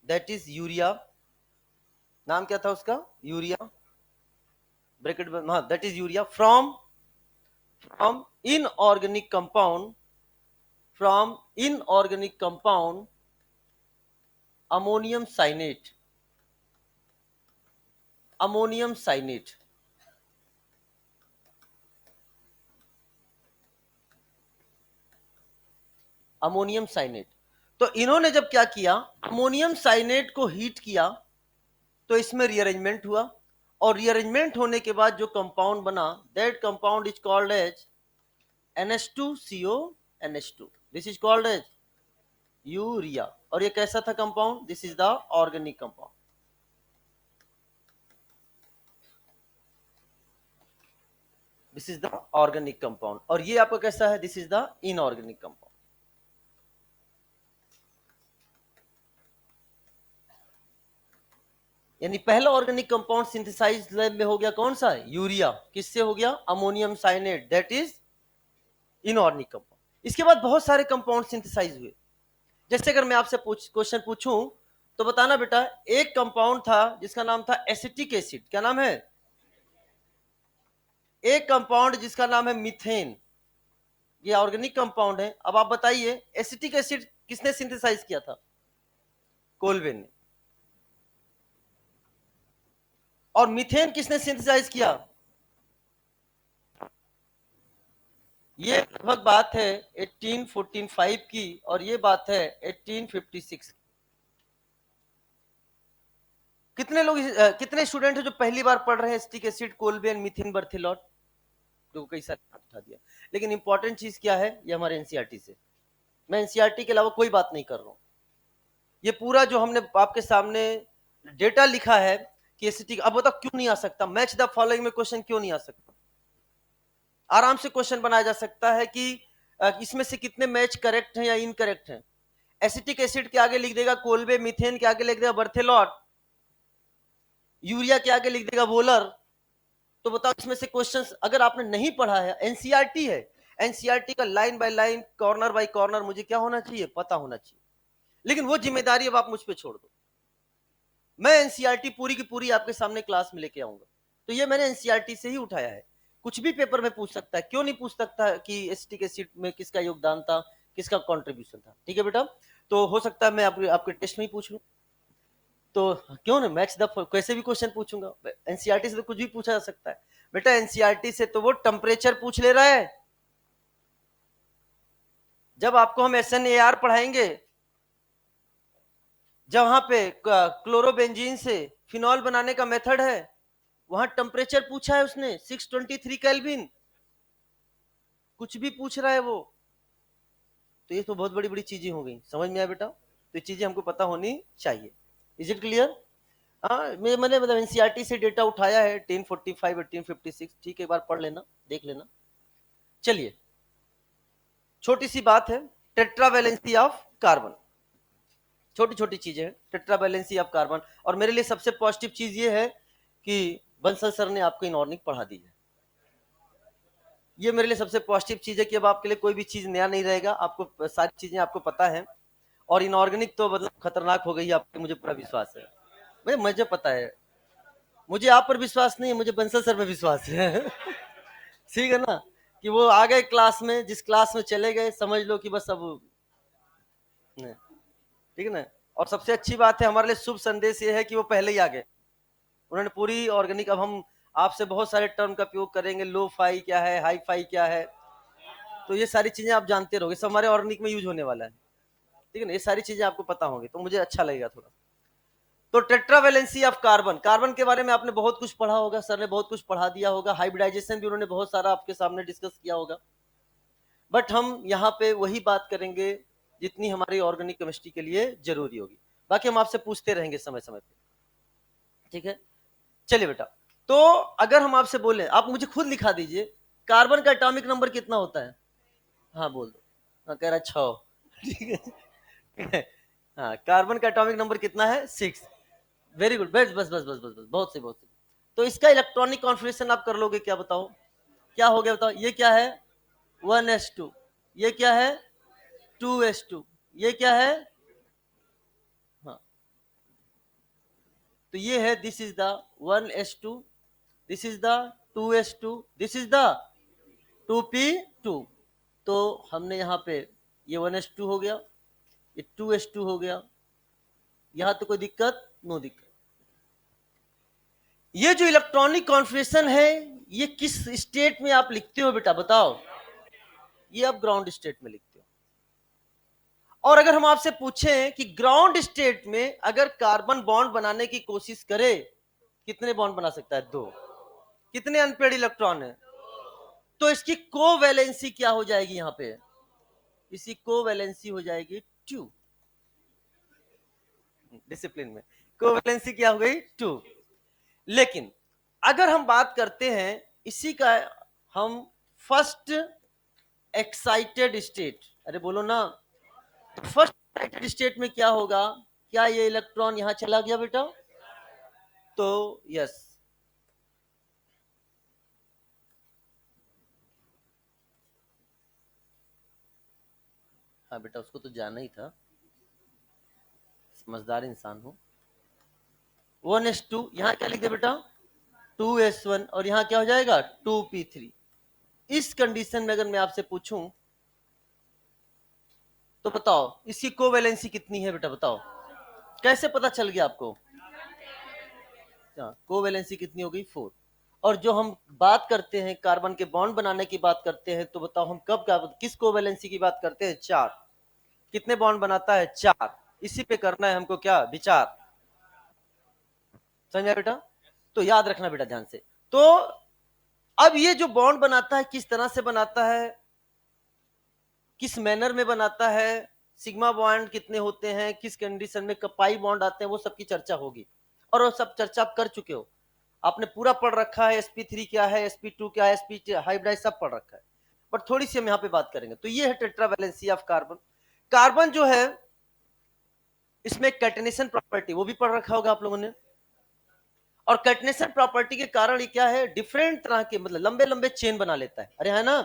that is urea. नाम क्या था उसका, यूरिया, ब्रैकेट में, हाँ, that is urea, from inorganic compound ammonium cyanate, ammonium cyanate. Ammonium cyanate. तो इन्होंने जब क्या किया, अमोनियम साइनेट को हीट किया तो इसमें रीअरेंजमेंट हुआ, और रीअरेंजमेंट होने के बाद जो कंपाउंड बना, that compound is called as NH2CO NH2, this is called as urea. और ये कैसा था compound, this is the organic compound. This is the organic compound. और ये आपका कैसा है, this is the inorganic compound. यानी पहला ऑर्गेनिक कंपाउंड सिंथेसाइज लैब में हो गया कौन सा, यूरिया। किससे हो गया, ammonium cyanate, that is inorganic compound. इसके बाद बहुत सारे कंपाउंड सिंथेसाइज हुए। जैसे अगर मैं आपसे क्वेश्चन पूछूं तो बताना बेटा, एक कंपाउंड था जिसका नाम था एसिटिक एसिड, क्या नाम है, एक कंपाउंड जिसका नाम है मीथेन, ये ऑर्गेनिक कंपाउंड है। अब आप बताइए एसिटिक एसिड किसने सिंथेसाइज किया था, कोलवे ने। और मीथेन किसने सिंथेसाइज किया, ये लगभग बात है 1845 की, और ये बात है 1856 की। कितने लोग, कितने स्टूडेंट हैं जो पहली बार पढ़ रहे हैं acetic acid, Kolbe and methane Berthelot, जो कई सारे उठा दिया। लेकिन इंपॉर्टेंट चीज क्या है, ये हमारे एनसीईआरटी से, मैं एनसीईआरटी के अलावा कोई बात नहीं कर रहा हूं। ये पूरा जो हमने आपके सामने डेटा लिखा है कि एसिटिक, अब बताओ क्यों नहीं आ सकता, मैच द फॉलोइंग में क्वेश्चन क्यों नहीं आ सकता, आराम से क्वेश्चन बनाया जा सकता है कि इसमें से कितने मैच करेक्ट हैं या इनकरेक्ट हैं। एसिटिक एसिड के आगे लिख देगा कोलबे, मीथेन के आगे लिख देगा बर्थिलॉट, यूरिया के आगे लिख देगा वोलर। तो बताओ इसमें से क्वेश्चंस अगर आपने नहीं पढ़ा है, एनसीईआरटी है, एनसीईआरटी का line by line, corner bye corner मुझे क्या होना चाहिए, पता होना चाहिए। लेकिन वो जिम्मेदारी अब आप मुझ पे छोड़ दो, मैं एनसीईआरटी पूरी की पूरी आपके सामने क्लास में लेके आऊंगा। तो ये मैंने एनसीईआरटी से ही उठाया है, कुछ भी पेपर में पूछ सकता है, क्यों नहीं पूछ सकता कि एसिटिक एसिड में किसका योगदान था, किसका कंट्रीब्यूशन था। ठीक है बेटा, तो हो सकता है मैं आपके टेस्ट में ही पूछ लूं, तो क्यों ना मैच द, कैसे भी क्वेश्चन पूछूंगा, एनसीईआरटी से तो कुछ भी पूछा जा सकता है। बेटा एनसीईआरटी से तो वो टेम्परेचर पूछ ले रहा है, जब आपको हम SNAR पढ़ाएंगे, जहां पे क्लोरोबेंजीन से फिनॉल बनाने का मेथड है, वहां टेम्परेचर पूछा है उसने 623 केल्विन, कुछ भी पूछ रहा है वो। तो ये तो बहुत बड़ी बड़ी चीजें हो गई, समझ में आया बेटा, तो ये चीजें हमको पता होनी चाहिए। इज इट क्लियर, हाँ, मैंने मतलब एनसीईआरटी से डेटा उठाया है 1045 1856, ठीक है, एक बार पढ़ लेना, देख लेना। चलिए, छोटी सी बात है, टेट्रावैलेंसी ऑफ कार्बन, छोटी छोटी चीजें हैं, टेट्रावैलेंसी ऑफ कार्बन। और मेरे लिए सबसे पॉजिटिव चीज ये है कि बंसल सर ने आपको इनऑर्गेनिक पढ़ा दी है, ये मेरे लिए सबसे पॉजिटिव चीज है कि अब आपके लिए कोई भी चीज नया नहीं रहेगा, आपको सारी चीजें आपको पता है। और इनऑर्गेनिक तो मतलब खतरनाक हो गई आपके, मुझे पूरा विश्वास है भाई, मुझे पता है। मुझे आप पर विश्वास नहीं है, मुझे बंसल सर पे विश्वास है ठीक है ना, कि वो आ गए क्लास में, जिस क्लास में चले गए समझ लो कि बस अब ठीक है ना। और सबसे अच्छी बात है, हमारे लिए शुभ संदेश ये है कि वो पहले ही आ गए, उन्होंने पूरी ऑर्गेनिक। अब हम आपसे बहुत सारे टर्म का उपयोग करेंगे, लो फाई क्या है, हाई फाई क्या है, तो ये सारी चीजें आप जानते रहोगे, सब हमारे ऑर्गेनिक में यूज होने वाला है, ठीक है ना, ये सारी चीजें आपको पता होंगी तो मुझे अच्छा लगेगा थोड़ा। तो टेट्रावैलेंसी ऑफ कार्बन, कार्बन के बारे में आपने बहुत कुछ पढ़ा होगा, सर ने बहुत कुछ पढ़ा दिया होगा, हाइब्रिडाइजेशन भी उन्होंने बहुत सारा आपके सामने डिस्कस किया होगा, बट हम यहाँ पे वही बात करेंगे जितनी हमारी ऑर्गेनिक केमिस्ट्री के लिए जरूरी होगी, बाकी हम आपसे पूछते रहेंगे समय समय पे, ठीक है। चलिए बेटा, तो अगर हम आपसे बोले, आप मुझे खुद लिखा दीजिए, कार्बन का एटॉमिक नंबर कितना होता है? हाँ बोल दो। हाँ कह रहा 6, ठीक है। हाँ, कार्बन का एटॉमिक नंबर कितना है? 6। वेरी गुड, बस बस बस बस बस बस, बहुत सही बहुत सही। तो इसका इलेक्ट्रॉनिक कॉन्फ़िगरेशन आप कर लोगे क्या, बताओ क्या हो गया, बताओ ये क्या है? 1s2, ये क्या है? 2s2, ये क्या है? हाँ, तो ये है, this is the 1s2, this is the 2s2, this is the 2p2। तो हमने यहाँ पे ये 1s2 हो गया, ये 2s2 हो गया, यहां तो कोई दिक्कत? नो दिक्कत। ये जो इलेक्ट्रॉनिक कॉन्फ़िगरेशन है, ये किस स्टेट में आप लिखते हो बेटा, बताओ? ये आप ग्राउंड स्टेट में लिखते हो। और अगर हम आपसे पूछें कि ग्राउंड स्टेट में अगर कार्बन बॉन्ड बनाने की कोशिश करे, कितने बॉन्ड बना सकता है? 2। कितने अनपेड इलेक्ट्रॉन है? तो इसकी कोवैलेंसी क्या हो जाएगी? यहां पे इसकी कोवैलेंसी हो जाएगी 2। डिसिप्लिन में कोवैलेंसी क्या हो गई? 2। लेकिन अगर हम बात करते हैं इसी का, हम फर्स्ट एक्साइटेड स्टेट, अरे बोलो ना, फर्स्ट एक्साइटेड स्टेट में क्या होगा? क्या ये इलेक्ट्रॉन यहां चला गया बेटा? तो यस, हाँ बेटा उसको तो जाना ही था, समझदार इंसान हो। 1s2, यहाँ क्या लिख दे बेटा? 2s1, और यहाँ क्या हो जाएगा? 2p3। इस कंडीशन में अगर मैं आपसे पूछूं तो बताओ इसकी कोवैलेंसी कितनी है बेटा, बताओ कैसे पता चल गया आपको? कोवैलेंसी कितनी हो गई? 4। और जो हम बात करते हैं कार्बन के बॉन्ड बनाने की बात करते हैं, तो बताओ हम कब किस कोवैलेंसी की बात करते हैं? 4। कितने बॉन्ड बनाता है? 4। इसी पे करना है हमको क्या विचार, समझा बेटा? तो याद रखना बेटा ध्यान से। तो अब ये जो बॉन्ड बनाता है किस तरह से बनाता है, किस मैनर में बनाता है, सिग्मा बॉन्ड कितने होते हैं, किस कंडीशन में पाई बॉन्ड आते हैं, वो सब की चर्चा होगी, और वो सब चर्चा आप कर चुके हो, आपने पूरा पढ़ रखा है, sp3 क्या है, sp2 क्या है, sp हाइब्रिडाइज सब पढ़ रखा है, पर थोड़ी सी हम यहाँ पे बात करेंगे। तो ये है टेट्रावैलेंसी ऑफ कार्बन। कार्बन जो है इसमें कैटेनेशन प्रॉपर्टी वो भी पढ़ रखा होगा आप लोगों ने, और कैटेनेशन प्रॉपर्टी के कारण ये क्या है, डिफरेंट तरह के मतलब लंबे लंबे चेन बना लेता है, अरे है ना।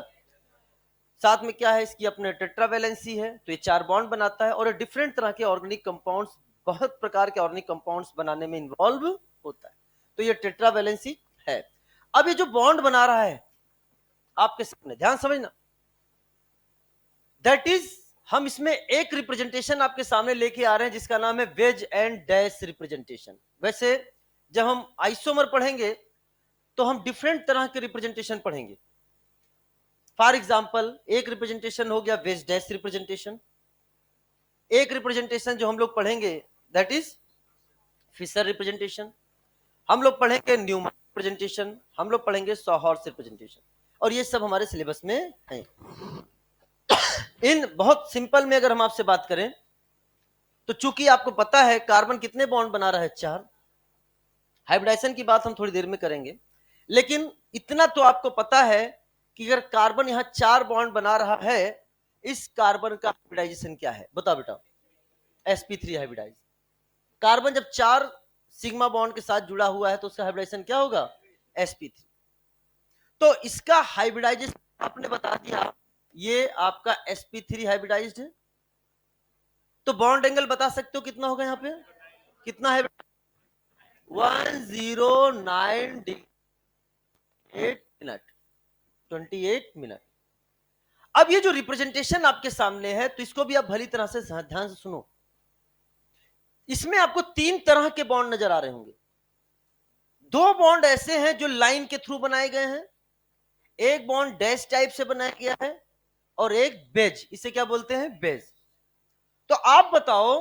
साथ में क्या है, इसकी अपने टेट्रावैलेंसी है, तो ये 4 बॉन्ड बनाता है, और ये डिफरेंट तरह के ऑर्गेनिक कंपाउंड्स, बहुत प्रकार के ऑर्गेनिक कंपाउंड्स बनाने में इन्वॉल्व होता है, तो ये टेट्रावैलेंसी है। अब ये जो बॉन्ड बना रहा है आपके सामने, ध्यान समझना, दैट इज, हम इसमें एक रिप्रेजेंटेशन आपके सामने लेके आ रहे हैं जिसका नाम है वेज एंड डैश रिप्रेजेंटेशन। वैसे जब हम आइसोमर पढ़ेंगे तो हम डिफरेंट तरह के रिप्रेजेंटेशन पढ़ेंगे। फॉर एग्जाम्पल एक रिप्रेजेंटेशन हो गया वेज डैश रिप्रेजेंटेशन, एक रिप्रेजेंटेशन जो हम लोग पढ़ेंगे दैट इज फिशर रिप्रेजेंटेशन, हम लोग पढ़ेंगे न्यूमैन रिप्रेजेंटेशन, हम लोग पढ़ेंगे सॉहॉर्स रिप्रेजेंटेशन, और ये सब हमारे सिलेबस में है। इन बहुत सिंपल में अगर हम आपसे बात करें तो चूंकि आपको पता है कार्बन कितने बॉन्ड बना रहा है? 4। हाइब्रिडाइजेशन की बात हम थोड़ी देर में करेंगे, लेकिन इतना तो आपको पता है कि अगर कार्बन यहां 4 बॉन्ड बना रहा है, इस कार्बन का हाइब्रिडाइजेशन क्या है बताओ बेटा? sp3 hybridise. कार्बन जब 4 सिग्मा बॉन्ड के साथ जुड़ा हुआ है तो उसका हाइब्रिडाइजेशन क्या होगा? sp3। तो इसका हाइब्रिडाइजेशन आपने बता दिया, ये आपका sp3 हाइब्रिडाइज्ड है। तो बॉन्ड एंगल बता सकते हो कितना होगा यहाँ पे? कितना है? 109 मिनट, 28 मिनट। अब ये जो रिप्रेजेंटेशन आपके सामने है, तो इसको भी आप भली तरह से ध्यान से सुनो। इसमें आपको 3 तरह के बॉन्ड नजर आ रहे होंगे। 2 बॉन्ड ऐसे हैं जो लाइन के थ्रू बनाए गए हैं, एक बॉन्ड डैश टाइप से बनाया गया है, और एक बेज, इसे क्या बोलते हैं? बेज। तो आप बताओ,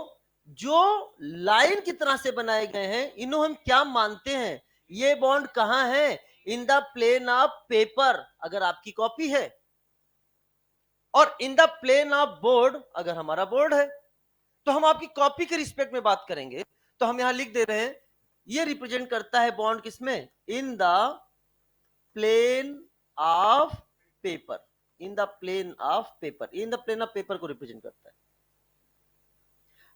जो लाइन की तरह से बनाए गए हैं, इन्हों हम क्या मानते हैं? ये बॉन्ड कहां है? In the plane of paper, अगर आपकी कॉपी है, और in the plane of board, अगर हमारा बोर्ड है। तो हम आपकी कॉपी के रिस्पेक्ट में बात करेंगे, तो हम यहां लिख दे रहे हैं, ये रिप्रेजेंट करता है बॉन्ड किसमें? In the plane of paper, in the plane of paper, in the plane of paper को रिप्रेजेंट करता है।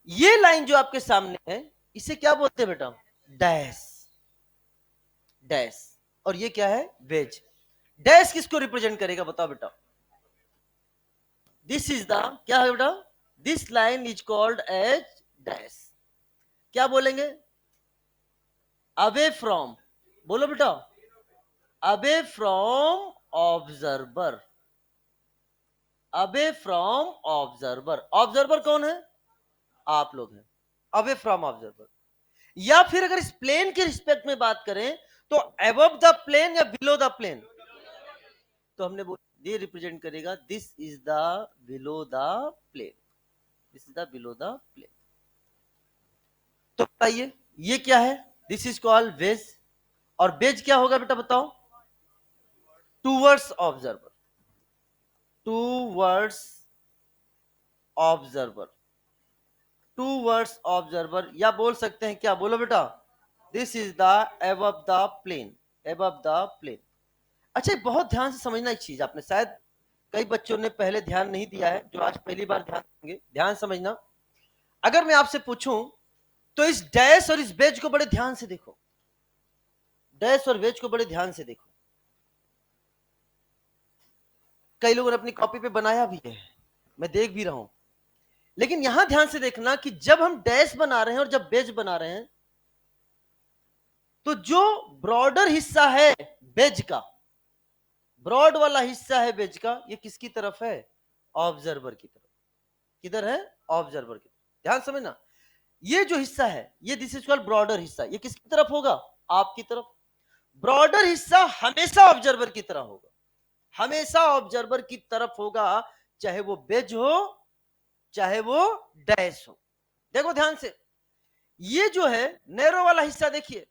ये लाइन जो आपके सामने है, इसे क्या बोलते हैं बेटा? Dash, dash. और ये क्या है? वेज। डैश किसको रिप्रेजेंट करेगा बताओ बेटा? दिस इज द, क्या है बेटा? This line is called as dash. क्या बोलेंगे? अवे फ्रॉम, बोलो बेटा। Away from observer, away from observer. Observer कौन है? आप लोग हैं। Away from observer. या फिर अगर इस प्लेन के रिस्पेक्ट में बात करें, तो अबव द प्लेन या बिलो द प्लेन? तो हमने ये रिप्रेजेंट करेगा, this is the below the plane, this is the below the plane. तो बताइए ये क्या है? This is called wedge. और बेज क्या होगा बेटा बताओ? Towards observer, towards observer, towards observer. या बोल सकते हैं क्या? बोलो बेटा। This is the above the plane, above the plane. अच्छा, बहुत ध्यान से समझना एक चीज, आपने शायद कई बच्चों ने पहले ध्यान नहीं दिया है, जो आज पहली बार ध्यान देंगे। ध्यान समझना। अगर मैं आपसे पूछूं, तो इस डैश और इस बेज को बड़े ध्यान से देखो, डैश और बेज को बड़े ध्यान से देखो। कई लोगों ने अपनी कॉपी पे बनाया भी है, मैं देख भी रहा हूं। लेकिन यहां ध्यान से देखना कि जब हम डैश बना रहे हैं और जब बेज बना रहे हैं, तो जो ब्रॉडर हिस्सा है बेज का, ब्रॉड वाला हिस्सा है बेज का, ये किसकी तरफ है? ऑब्जर्वर की तरफ। किधर है? ऑब्जर्वर की तरफ। ध्यान समझना, ये जो हिस्सा है, ये दिस इज कॉल्ड ब्रॉडर हिस्सा, ये किसकी तरफ होगा? आपकी तरफ। ब्रॉडर हिस्सा हमेशा ऑब्जर्वर की तरफ होगा, हमेशा ऑब्जर्वर की तरफ होगा, चाहे वो बेज हो, चाहे वो डैश हो। देखो ध्यान से, ये जो है नैरो वाला हिस्सा, देखिए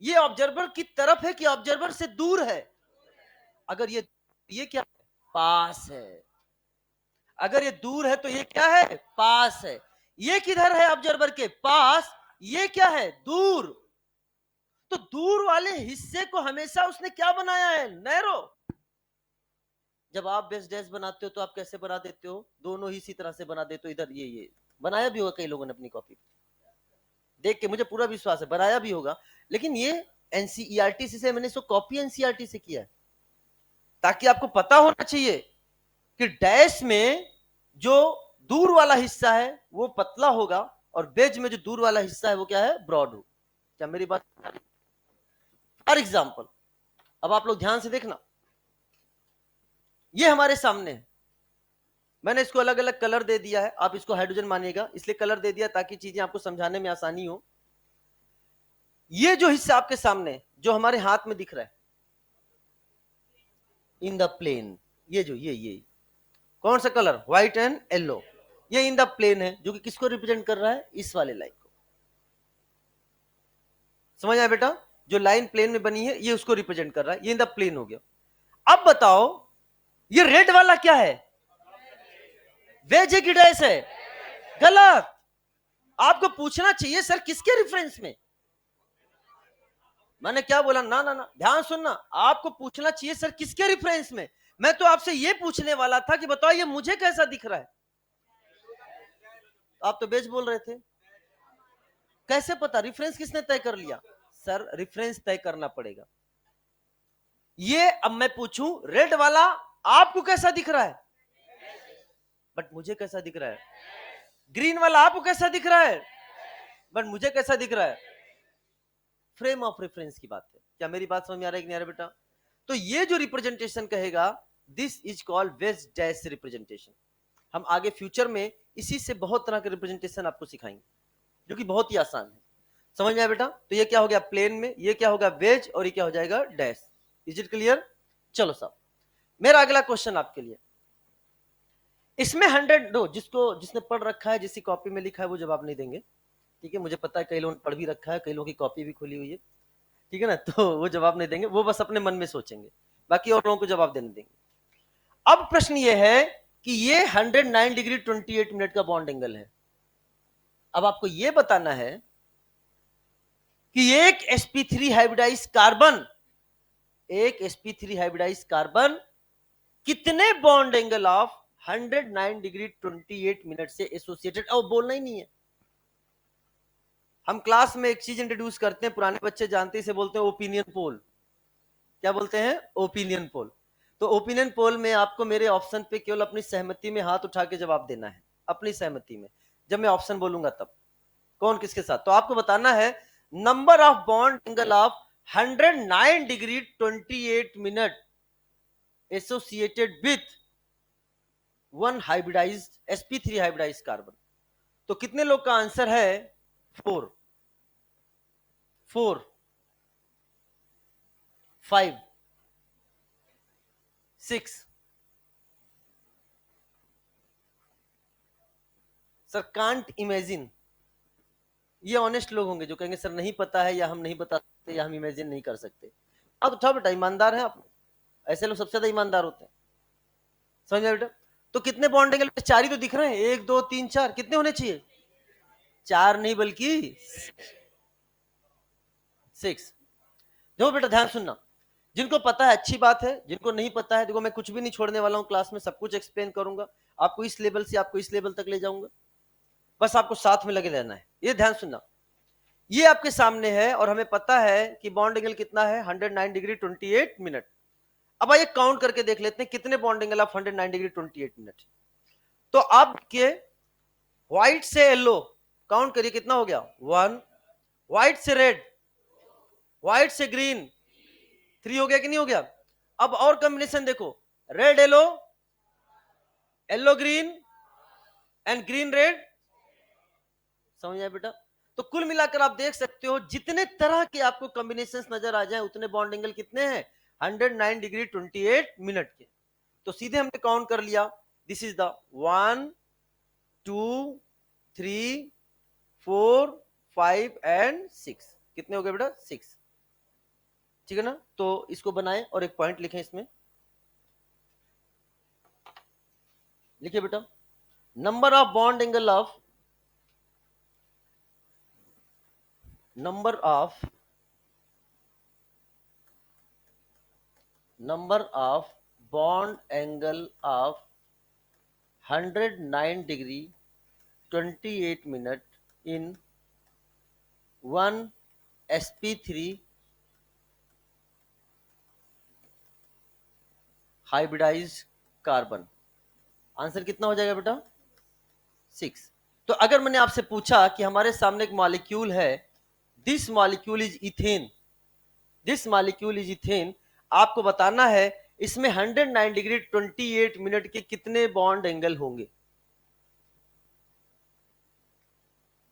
ये ऑब्जर्वर की तरफ है कि ऑब्जर्वर से दूर है? अगर ये क्या है? पास है। अगर ये दूर है तो ये क्या है? पास है। ये किधर है? ऑब्जर्वर के पास। ये क्या है? दूर। तो दूर वाले हिस्से को हमेशा उसने क्या बनाया है? नैरो। जब आप बेस डैश बनाते हो तो आप कैसे बना देते हो? दोनों ही इसी तरह से बना देते हो। इधर ये बनाया भी होगा कई लोगों ने अपनी कॉपी देख के, मुझे पूरा विश्वास है बनाया भी होगा। लेकिन ये एनसीईआरटी से मैंने इसको कॉपी एनसीईआरटी से किया है, ताकि आपको पता होना चाहिए कि डैश में जो दूर वाला हिस्सा है वो पतला होगा, और बेज में जो दूर वाला हिस्सा है वो क्या है? ब्रॉड हो। क्या मेरी बात? फॉर एग्जाम्पल, अब आप लोग ध्यान से देखना, ये हमारे सामने है, मैंने इसको अलग अलग कलर दे दिया है, आप इसको हाइड्रोजन मानिएगा, इसलिए कलर दे दिया ताकि चीजें आपको समझाने में आसानी हो। ये जो हिस्सा आपके सामने जो हमारे हाथ में दिख रहा है, इन द प्लेन, ये जो ये कौन सा कलर? White and yellow. ये इन द प्लेन है, जो कि किसको रिप्रेजेंट कर रहा है? इस वाले लाइन को। समझ आया बेटा? जो लाइन प्लेन में बनी है ये उसको रिप्रेजेंट कर रहा है, ये इन द प्लेन हो गया। अब बताओ, ये रेड वाला क्या है? वेज है कि डैश है? गलत। आपको पूछना चाहिए सर किसके रेफरेंस में? मैंने क्या बोला? ना ना ना, ध्यान सुनना। आपको पूछना चाहिए सर किसके रेफरेंस में। मैं तो आपसे ये पूछने वाला था कि बताओ ये मुझे कैसा दिख रहा है? आप तो बेच बोल रहे थे। कैसे पता? रेफरेंस किसने तय कर लिया? सर रेफरेंस तय करना पड़ेगा। ये अब मैं पूछूं, रेड वाला आपको कैसा दिख रहा है? बट मुझे कैसा दिख रहा है? ग्रीन वाला आपको कैसा दिख रहा है, बट मुझे कैसा दिख रहा है? फ्रेम ऑफ रेफरेंस की बात है। क्या मेरी बात समझ में आ रहा है कि नहीं आ रहा बेटा? तो ये जो रिप्रेजेंटेशन कहेगा, this is called veg dash representation. हम आगे फ्यूचर में इसी से बहुत तरह के रिप्रेजेंटेशन आपको सिखाएंगे, जो कि बहुत ही आसान है। समझ में आया बेटा? तो ये क्या हो गया प्लेन में, ये क्या होगा वेज, और ये क्या हो जाएगा डैश। Is it clear? चलो साहब, मेरा अगला क्वेश्चन आपके लिए, इसमें 100 दो, जिसने पढ़ रखा है, जिसकी कॉपी में लिखा है, वो जवाब नहीं देंगे, ठीक है? मुझे पता है कई लोगों ने पढ़ भी रखा है, कई लोगों की कॉपी भी खुली हुई है, ठीक है ना? तो वो जवाब नहीं देंगे, वो बस अपने मन में सोचेंगे, बाकी और लोगों को जवाब देने देंगे। अब प्रश्न ये है कि ये 109 डिग्री 28 मिनट का बॉन्ड एंगल है। अब आपको ये बताना है कि एक sp3 हाइब्रिडाइज कार्बन, एक sp3 हाइब्रिडाइज कार्बन कितने bond angle of 109 degree 28 minute से एसोसिएटेड, और बोलना ही नहीं है। हम क्लास में एक चीज इंट्रोड्यूस करते हैं, पुराने बच्चे जानते हैं, इसे बोलते हैं ओपिनियन पोल। क्या बोलते हैं? Opinion poll. तो ओपिनियन पोल में आपको मेरे ऑप्शन पे केवल अपनी सहमति में हाथ उठा के जवाब देना है, अपनी सहमति में, जब मैं ऑप्शन बोलूंगा तब, कौन किसके साथ। तो आपको बताना है number of bond angle of 109 degree 28 minute associated with one hybridized sp3 hybridized carbon. तो कितने लोग का आंसर है? 4, 4, 5, 6। सर कांट इमेजिन, ये ऑनेस्ट लोग होंगे जो कहेंगे सर नहीं पता है, या हम नहीं बता सकते, या हम इमेजिन नहीं कर सकते। अब था बेटा, ईमानदार है आप, ऐसे लोग सबसे ज्यादा ईमानदार होते हैं। समझ में बेटा? तो कितने बॉन्ड एंगल? 4 ही तो दिख रहे हैं, 1 2 3 4, कितने होने चाहिए? 4 नहीं बल्कि 6। देखो बेटा ध्यान सुनना, जिनको पता है अच्छी बात है, जिनको नहीं पता है, देखो मैं कुछ भी नहीं छोड़ने वाला हूं, क्लास में सब कुछ एक्सप्लेन करूंगा, आपको इस लेवल से आपको इस लेवल तक ले जाऊंगा, बस आपको साथ में लगे रहना है। ये ध्यान सुनना, ये आपके सामने है और हमें पता है कि बॉन्ड एंगल कितना है, 109 डिग्री 28 मिनट। अब आइए काउंट करके देख लेते हैं कितने bond angle of 109 degree 28 minute. तो आप के व्हाइट से येलो काउंट करिए, कितना हो गया? 1। व्हाइट से रेड, व्हाइट से ग्रीन, 3 हो गया कि नहीं हो गया? अब और कॉम्बिनेशन देखो, red yellow, yellow green and green red. समझ आया बेटा? तो कुल मिलाकर आप देख सकते हो जितने तरह के आपको कॉम्बिनेशंस नजर आ जाए, उतने बॉन्ड एंगल कितने हैं? 109 डिग्री 28 मिनट के। तो सीधे हमने काउंट कर लिया, दिस इज द 1 2 3 4 5 एंड 6। कितने हो गए बेटा? 6। ठीक है ना? तो इसको बनाएं और एक पॉइंट लिखें इसमें, लिखिए बेटा, number of bond angle of, number of bond angle of 109 degree 28 minute in one sp3 hybridized carbon। Answer कितना हो जाएगा बेटा? 6। तो अगर मैंने आपसे पूछा कि हमारे सामने एक मॉलिक्यूल है, this molecule is ethane, this molecule is ethane, आपको बताना है इसमें 109 डिग्री 28 मिनट के कितने बॉन्ड एंगल होंगे।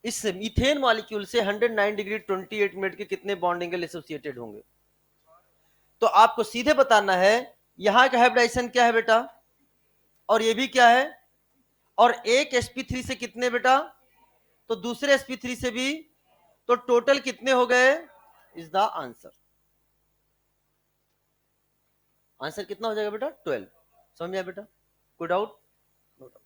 इस इथेन मॉलिक्यूल से 109 डिग्री 28 मिनट के कितने बॉन्ड एंगल एसोसिएटेड होंगे। तो आपको सीधे बताना है यहां का हाइब्रिडाइजेशन क्या है बेटा, और ये भी क्या है, और एक sp3 से कितने बेटा, तो दूसरे sp3 से भी, तो टोटल कितने हो गए, इज द आंसर। आंसर कितना हो जाएगा बेटा? 12। समझ में आया बेटा? कोई डाउट? No doubt.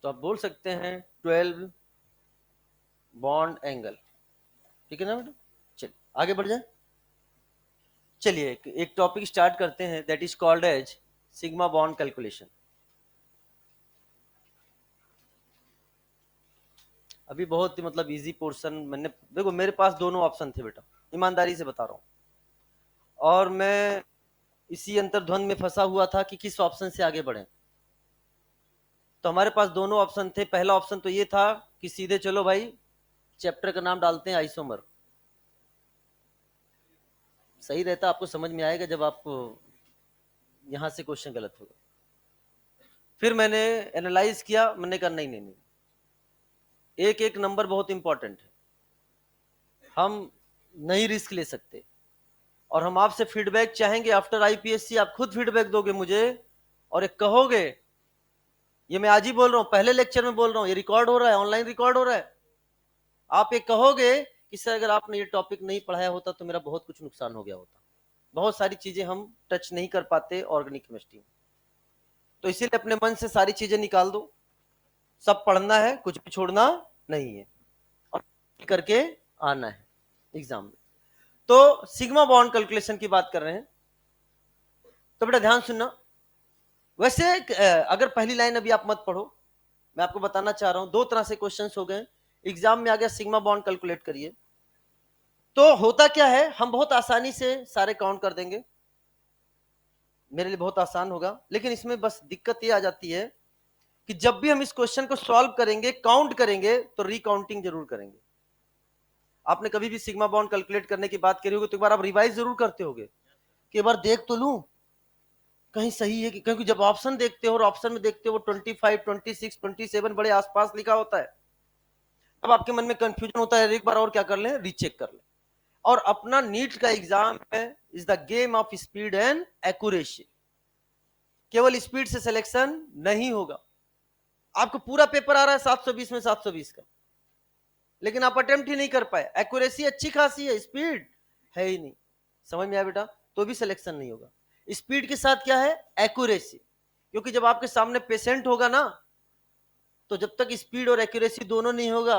तो आप बोल सकते हैं 12 बॉन्ड एंगल, ठीक है ना बेटा? चलिए आगे बढ़ जाए। चलिए एक टॉपिक स्टार्ट करते हैं, that is called as sigma bond calculation. अभी बहुत ही मतलब इजी पोर्शन मैंने, देखो मेरे पास दोनों ऑप्शन थे बेटा, ईमानदारी से बता रहा हूँ, और मैं इसी अंतर्द्वंद में फंसा हुआ था कि किस ऑप्शन से आगे बढ़े। तो हमारे पास दोनों ऑप्शन थे। पहला ऑप्शन तो ये था कि सीधे चलो भाई चैप्टर का नाम डालते हैं आइसोमर। सही रहता, आपको समझ में आएगा जब आपको यहां से क्वेश्चन गलत होगा। फिर मैंने एनालाइज किया, मैंने कहा नहीं नहीं नहीं, एक एक नंबर बहुत इंपॉर्टेंट है, हम नहीं रिस्क ले सकते। और हम आपसे फीडबैक चाहेंगे आफ्टर आईपीएससी, आप खुद फीडबैक दोगे मुझे और एक कहोगे, ये मैं आज ही बोल रहा हूं, पहले लेक्चर में बोल रहा हूं, ये रिकॉर्ड हो रहा है, ऑनलाइन रिकॉर्ड हो रहा है। आप ये कहोगे कि सर अगर आपने ये टॉपिक नहीं पढ़ाया होता तो मेरा बहुत कुछ नुकसान हो गया होता। बहुत सारी चीजें हम टच नहीं कर पाते ऑर्गेनिक केमिस्ट्री में। तो इसीलिए अपने मन से सारी चीजें निकाल दो, सब पढ़ना है, कुछ भी छोड़ना नहीं है, और करके आना है एग्जाम में। तो सिग्मा बॉन्ड कैलकुलेशन की बात कर रहे हैं, तो बेटा ध्यान सुनना। वैसे अगर पहली लाइन अभी आप मत पढ़ो, मैं आपको बताना चाह रहा हूं, दो तरह से क्वेश्चंस हो गए। एग्जाम में आ गया सिग्मा बॉन्ड कैलकुलेट करिए, तो होता क्या है, हम बहुत आसानी से सारे काउंट कर देंगे, मेरे लिए बहुत आसान होगा। लेकिन इसमें बस दिक्कत ये आ जाती है कि जब भी हम इस क्वेश्चन को सॉल्व करेंगे, काउंट करेंगे, तो रिकाउंटिंग जरूर करेंगे। आपने कभी भी सिग्मा बॉन्ड कैलकुलेट करने की बात करी होगी तो एक बार आप रिवाइज जरूर करते होगे कि एक बार देख तो लूं कहीं सही है, क्योंकि जब ऑप्शन देखते हो और ऑप्शन में देखते हो 25, 26, 27 बड़े आसपास लिखा होता है, अब आपके मन में कंफ्यूजन होता है, एक बार और क्या कर लें, रीचेक कर लें। और अपना नीट का एग्जाम है is the game of speed and accuracy. केवल स्पीड से सिलेक्शन नहीं होगा। आपको पूरा पेपर आ रहा है 720 में 720 का, लेकिन आप अटेम्प्ट ही नहीं कर पाए, एक्यूरेसी अच्छी खासी है, स्पीड है ही नहीं, समझ में आया बेटा, तो भी सिलेक्शन नहीं होगा। स्पीड के साथ क्या है, एक्यूरेसी, क्योंकि जब आपके सामने पेशेंट होगा ना, तो जब तक स्पीड और एक्यूरेसी दोनों नहीं होगा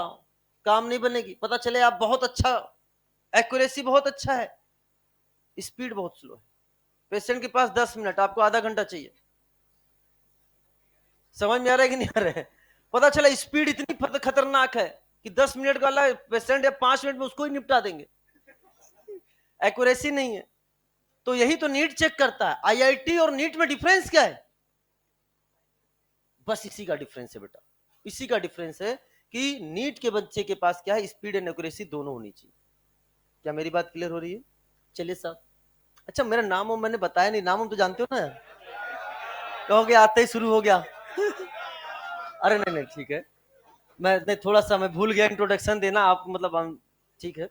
काम नहीं बनेगी। पता चले आप बहुत अच्छा, एक्यूरेसी बहुत अच्छा है, स्पीड बहुत स्लो है, पेशेंट के पास 10 मिनट, आपको आधा घंटा चाहिए। समझ में आ रहा है कि नहीं आ रहा है? पता चला स्पीड इतनी खतरनाक है कि 10 मिनट वाला पेशेंट या 5 मिनट में उसको ही निपटा देंगे, एक्यूरेसी नहीं है। तो यही तो नीट चेक करता है। आईआईटी और नीट में डिफरेंस क्या है, बस इसी का डिफरेंस है बेटा, इसी का डिफरेंस है कि नीट के बच्चे के पास क्या है, स्पीड एंड एक्यूरेसी दोनों होनी चाहिए। क्या मेरी बात क्लियर हो रही है? चलिए साहब, अच्छा मेरा नाम मैंने बताया नहीं, नाम तो जानते हो ना, कहोगे आते ही शुरू हो गया अरे नहीं नहीं ठीक है, मैं नहीं, थोड़ा सा मैं भूल गया इंट्रोडक्शन देना, आप मतलब ठीक है।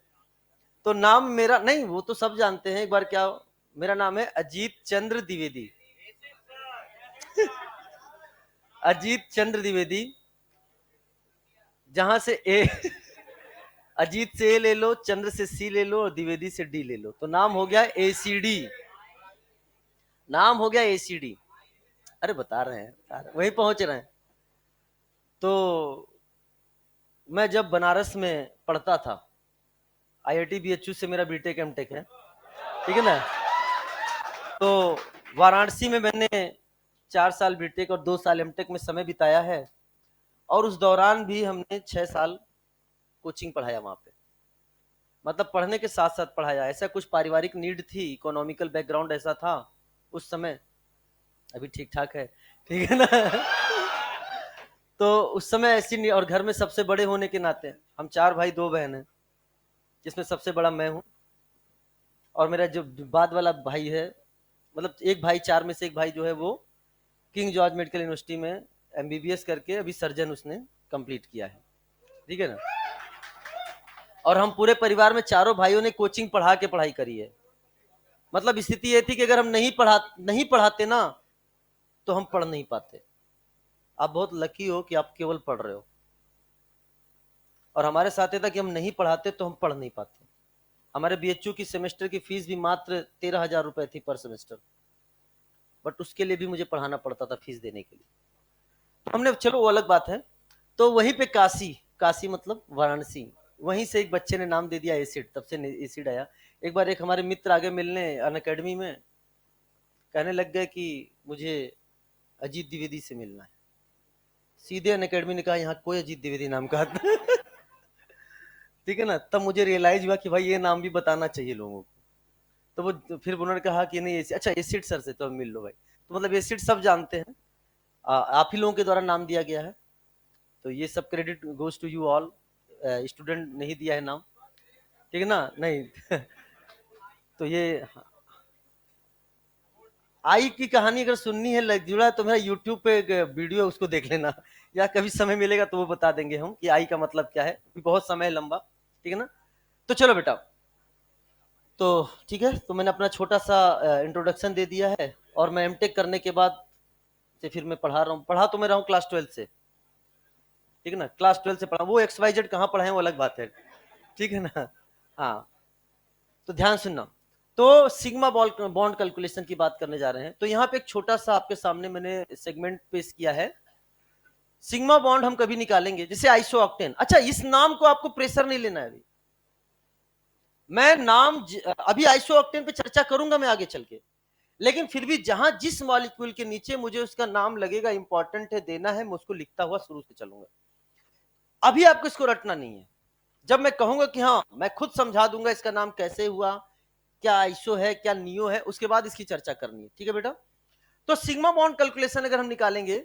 तो नाम मेरा नहीं, वो तो सब जानते हैं, एक बार क्या, मेरा नाम है अजीत चंद्र द्विवेदी अजीत चंद्र द्विवेदी, जहां से ए अजीत से ए ले लो, चंद्र से सी ले लो, और द्विवेदी से डी ले लो, तो नाम हो गया एसीडी, नाम हो गया एसीडी। अरे बता रहे हैं, वहीं पहुंच रहे हैं। तो मैं जब बनारस में पढ़ता था, आईआईटी बीएचयू से मेरा बीटेक एमटेक है, ठीक है ना, तो वाराणसी में मैंने 4 साल बीटेक और 2 साल एमटेक में समय बिताया है, और उस दौरान भी हमने 6 साल कोचिंग पढ़ाया वहां पे, मतलब पढ़ने के साथ साथ पढ़ाया। ऐसा कुछ पारिवारिक नीड थी, इकोनॉमिकल बैकग्राउंड ऐसा था उस समय, अभी ठीक ठाक है, ठीक है ना तो उस समय ऐसी नहीं, और घर में सबसे बड़े होने के नाते, हम 4 भाई 2 बहन हैं, जिसमें सबसे बड़ा मैं हूँ, और मेरा जो बाद वाला भाई है, मतलब एक भाई 4 में से एक भाई जो है वो किंग जॉर्ज मेडिकल यूनिवर्सिटी में एमबीबीएस करके अभी सर्जन उसने कंप्लीट किया है, ठीक है ना। और हम पूरे परिवार में चारों भाइयों ने कोचिंग पढ़ा के पढ़ाई करी है। मतलब स्थिति ये थी कि अगर हम नहीं पढ़ाते ना, तो हम पढ़ नहीं पाते। आप बहुत लकी हो कि आप केवल पढ़ रहे हो, और हमारे साथ ये था कि हम नहीं पढ़ाते तो हम पढ़ नहीं पाते। हमारे बीएचयू की सेमेस्टर की फीस भी मात्र 13,000 रुपए थी पर सेमेस्टर, बट उसके लिए भी मुझे पढ़ाना पड़ता था फीस देने के लिए। तो हमने, चलो वो अलग बात है। तो वहीं पे काशी, काशी मतलब वाराणसी, वहीं से एक बच्चे ने नाम दे दिया एसिड, तब से एसिड आया। एक बार एक हमारे मित्र आगे मिलने अन अकेडमी में, कहने लग गए कि मुझे अजीत द्विवेदी से मिलना है। सीधे अन अकेडमी ने कहा यहाँ कोई अजीत द्विवेदी नाम का ठीक है ना, तब मुझे रियलाइज हुआ कि भाई ये नाम भी बताना चाहिए लोगों को। तो वो फिर उन्होंने कहा कि नहीं अच्छा एसिड सर से तो मिल लो भाई। तो मतलब एसिड सब जानते हैं, आप ही लोगों के द्वारा नाम दिया गया है, तो ये सब credit goes to you all. Student नहीं दिया है नाम, ठीक है ना, नहीं। तो ये आई की कहानी अगर सुननी है लग जुड़ा है तो मेरा यूट्यूब पे एक वीडियो है, उसको देख लेना, या कभी समय मिलेगा तो वो बता देंगे हम कि आई का मतलब क्या है, बहुत समय लंबा, ठीक है ना। तो चलो बेटा, तो ठीक है, तो मैंने अपना छोटा सा इंट्रोडक्शन दे दिया है, और मैं एमटेक करने के बाद से फिर मैं पढ़ा रहा हूँ, पढ़ा तो मैं रहा हूँ क्लास 12 से, ठीक है ना, क्लास 12 से पढ़ा, वो XYZ कहाँ पढ़ा है वो अलग बात है, ठीक है ना। हाँ, तो ध्यान सुनना। तो सिग्मा बॉन्ड कैलकुलेशन की बात करने जा रहे हैं। तो यहाँ पे एक छोटा सा आपके सामने मैंने सेगमेंट पेश किया है। सिग्मा बॉन्ड हम कभी निकालेंगे, जैसे आइसो ऑक्टेन। अच्छा, इस नाम को आपको प्रेशर नहीं लेना है अभी, मैं नाम अभी आइसो ऑक्टेन पे चर्चा करूंगा मैं आगे चल के, लेकिन फिर भी जहां जिस मॉलिक्यूल के नीचे मुझे उसका नाम लगेगा इंपॉर्टेंट है देना है, मैं उसको लिखता हुआ शुरू से चलूंगा। अभी आपको इसको रटना नहीं है, जब मैं कहूंगा कि हाँ मैं खुद समझा दूंगा इसका नाम कैसे हुआ, क्या आइसो है क्या नियो है, उसके बाद इसकी चर्चा करनी है, ठीक है बेटा। तो सिग्मा बॉन्ड कैलकुलेशन अगर हम निकालेंगे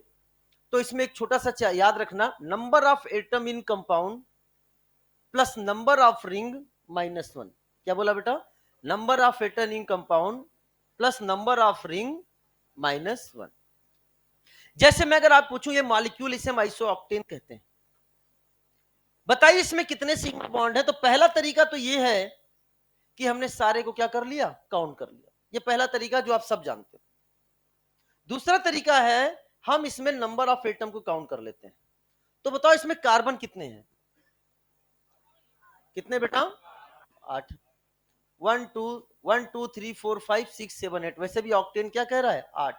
तो इसमें एक छोटा सा याद रखना, number of atom in compound plus number of ring -1। क्या बोला बेटा? Number of atom in compound plus number of ring -1। जैसे मैं अगर आप पूछूं ये मॉलिक्यूल, इसे हम आइसो ऑक्टेन कहते हैं, बताइए इसमें कितने सिग्मा बॉन्ड है। तो पहला तरीका तो ये है कि हमने सारे को क्या कर लिया, काउंट कर लिया, ये पहला तरीका जो आप सब जानते हो। दूसरा तरीका है हम इसमें नंबर ऑफ एटम को काउंट कर लेते हैं। तो बताओ इसमें कार्बन कितने हैं, कितने बेटा? 8। 1 2 3 4 5 6 7 8, वैसे भी ऑक्टेन क्या कह रहा है, 8।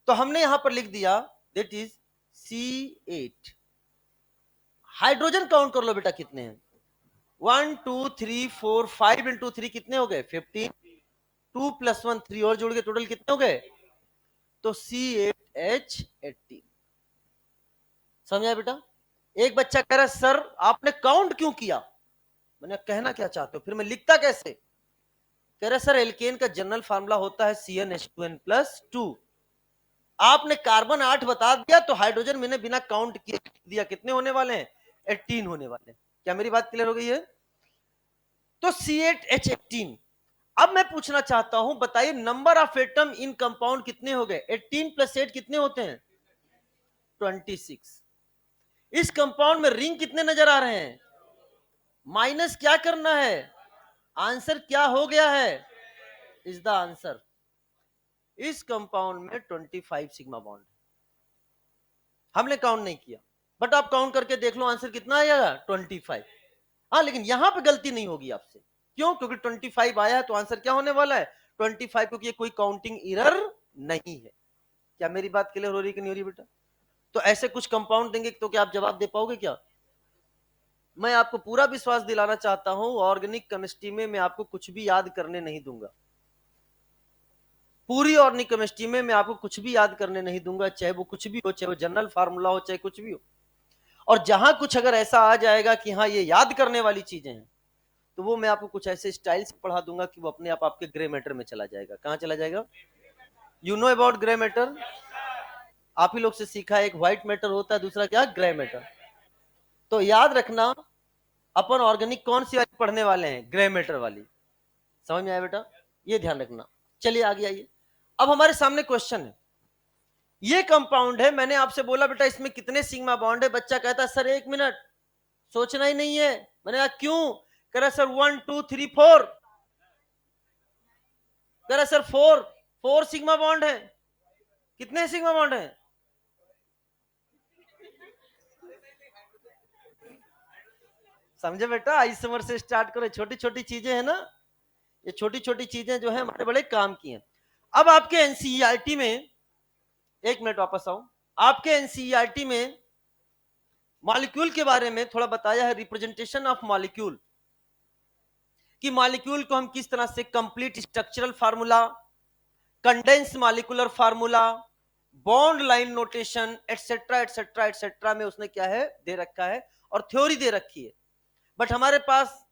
तो हमने यहां पर लिख दिया that is C8। Hydrogen count कर लो बेटा कितने हैं, 1 2 3 4 5 इंटू 3 कितने हो गए, 15। 2 + 1 3 और जोड़ के टोटल कितने हो गए, तो C8H18। समझा बेटा? एक बच्चा कह रहा है सर आपने काउंट क्यों किया, मैंने कहना क्या चाहते हो, फिर मैं लिखता कैसे, कह रहे सर एल्केन का जनरल फार्मूला होता है CnH2n+2। आपने कार्बन 8 बता दिया तो हाइड्रोजन मैंने बिना काउंट किए दिया, कितने होने वाले हैं, 18 होने वाले हैं। क्या मेरी बात क्लियर हो गई है? तो C8H18। अब मैं पूछना चाहता हूं, बताइए number of atom in compound कितने हो गए, 18 + 8 कितने होते हैं, 26। इस कंपाउंड में रिंग कितने नजर आ रहे हैं, माइनस क्या करना है, आंसर क्या हो गया है, इज द आंसर। इस कंपाउंड में 25 सिग्मा बॉन्ड, हमने काउंट नहीं किया, बट आप काउंट करके देख लो आंसर कितना आएगा, 25। हाँ, लेकिन यहां पे गलती नहीं होगी आपसे, क्यों, क्योंकि 25 आया है तो आंसर क्या होने वाला है, 25, क्योंकि ये कोई काउंटिंग एरर नहीं है। क्या मेरी बात क्लियर हो रही कि नहीं हो रही बेटा? तो ऐसे कुछ कंपाउंड देंगे तो क्या आप जवाब दे पाओगे क्या? मैं आपको पूरा विश्वास दिलाना चाहता हूं, ऑर्गेनिक केमिस्ट्री में मैं आपको कुछ भी याद करने नहीं दूंगा, पूरी ऑर्गेनिक केमिस्ट्री में मैं आपको कुछ भी याद करने नहीं दूंगा, चाहे वो कुछ भी हो, चाहे वो जनरल फार्मूला हो, चाहे कुछ भी हो। और जहां कुछ अगर ऐसा आ जाएगा कि हाँ ये याद करने वाली चीजें हैं, तो वो मैं आपको कुछ ऐसे स्टाइल से पढ़ा दूंगा कि वो अपने आप आपके ग्रे मैटर में चला जाएगा। कहां चला जाएगा? You know about grey matter? आप ही लोग से सीखा है, एक व्हाइट मैटर होता है, दूसरा क्या, ग्रे मैटर। तो याद रखना, अपन ऑर्गेनिक कौन सी वाली पढ़ने वाले हैं, ग्रे मैटर वाली। समझ में आया बेटा? ये ध्यान रखना। चलिए आगे आइए, अब हमारे सामने क्वेश्चन है, ये कंपाउंड है, मैंने आपसे बोला बेटा इसमें कितने सिग्मा बॉन्ड है, बच्चा कहता है सर 1 मिनट सोचना ही नहीं है। मैंने कहा क्यों? कह रहा सर 1 2 3 4, कह रहा सर 4 4 सिग्मा बॉन्ड है। कितने सिग्मा बॉन्ड है? समझे बेटा? आइसोमर से स्टार्ट करो, छोटी छोटी चीजें है ना, ये छोटी छोटी चीजें जो है हमारे बड़े काम की हैं। अब आपके एनसीईआरटी में, 1 मिनट वापस आओ, आपके एनसीईआरटी में मॉलिक्यूल के बारे में थोड़ा बताया है, रिप्रेजेंटेशन ऑफ मॉलिक्यूल, कि मॉलिक्यूल को हम किस तरह से complete structural formula, condense molecular formula, bond line notation etcetera etcetera etcetera में उसने क्या है दे रखा है, और थ्योरी दे रखी है। बट हमारे पास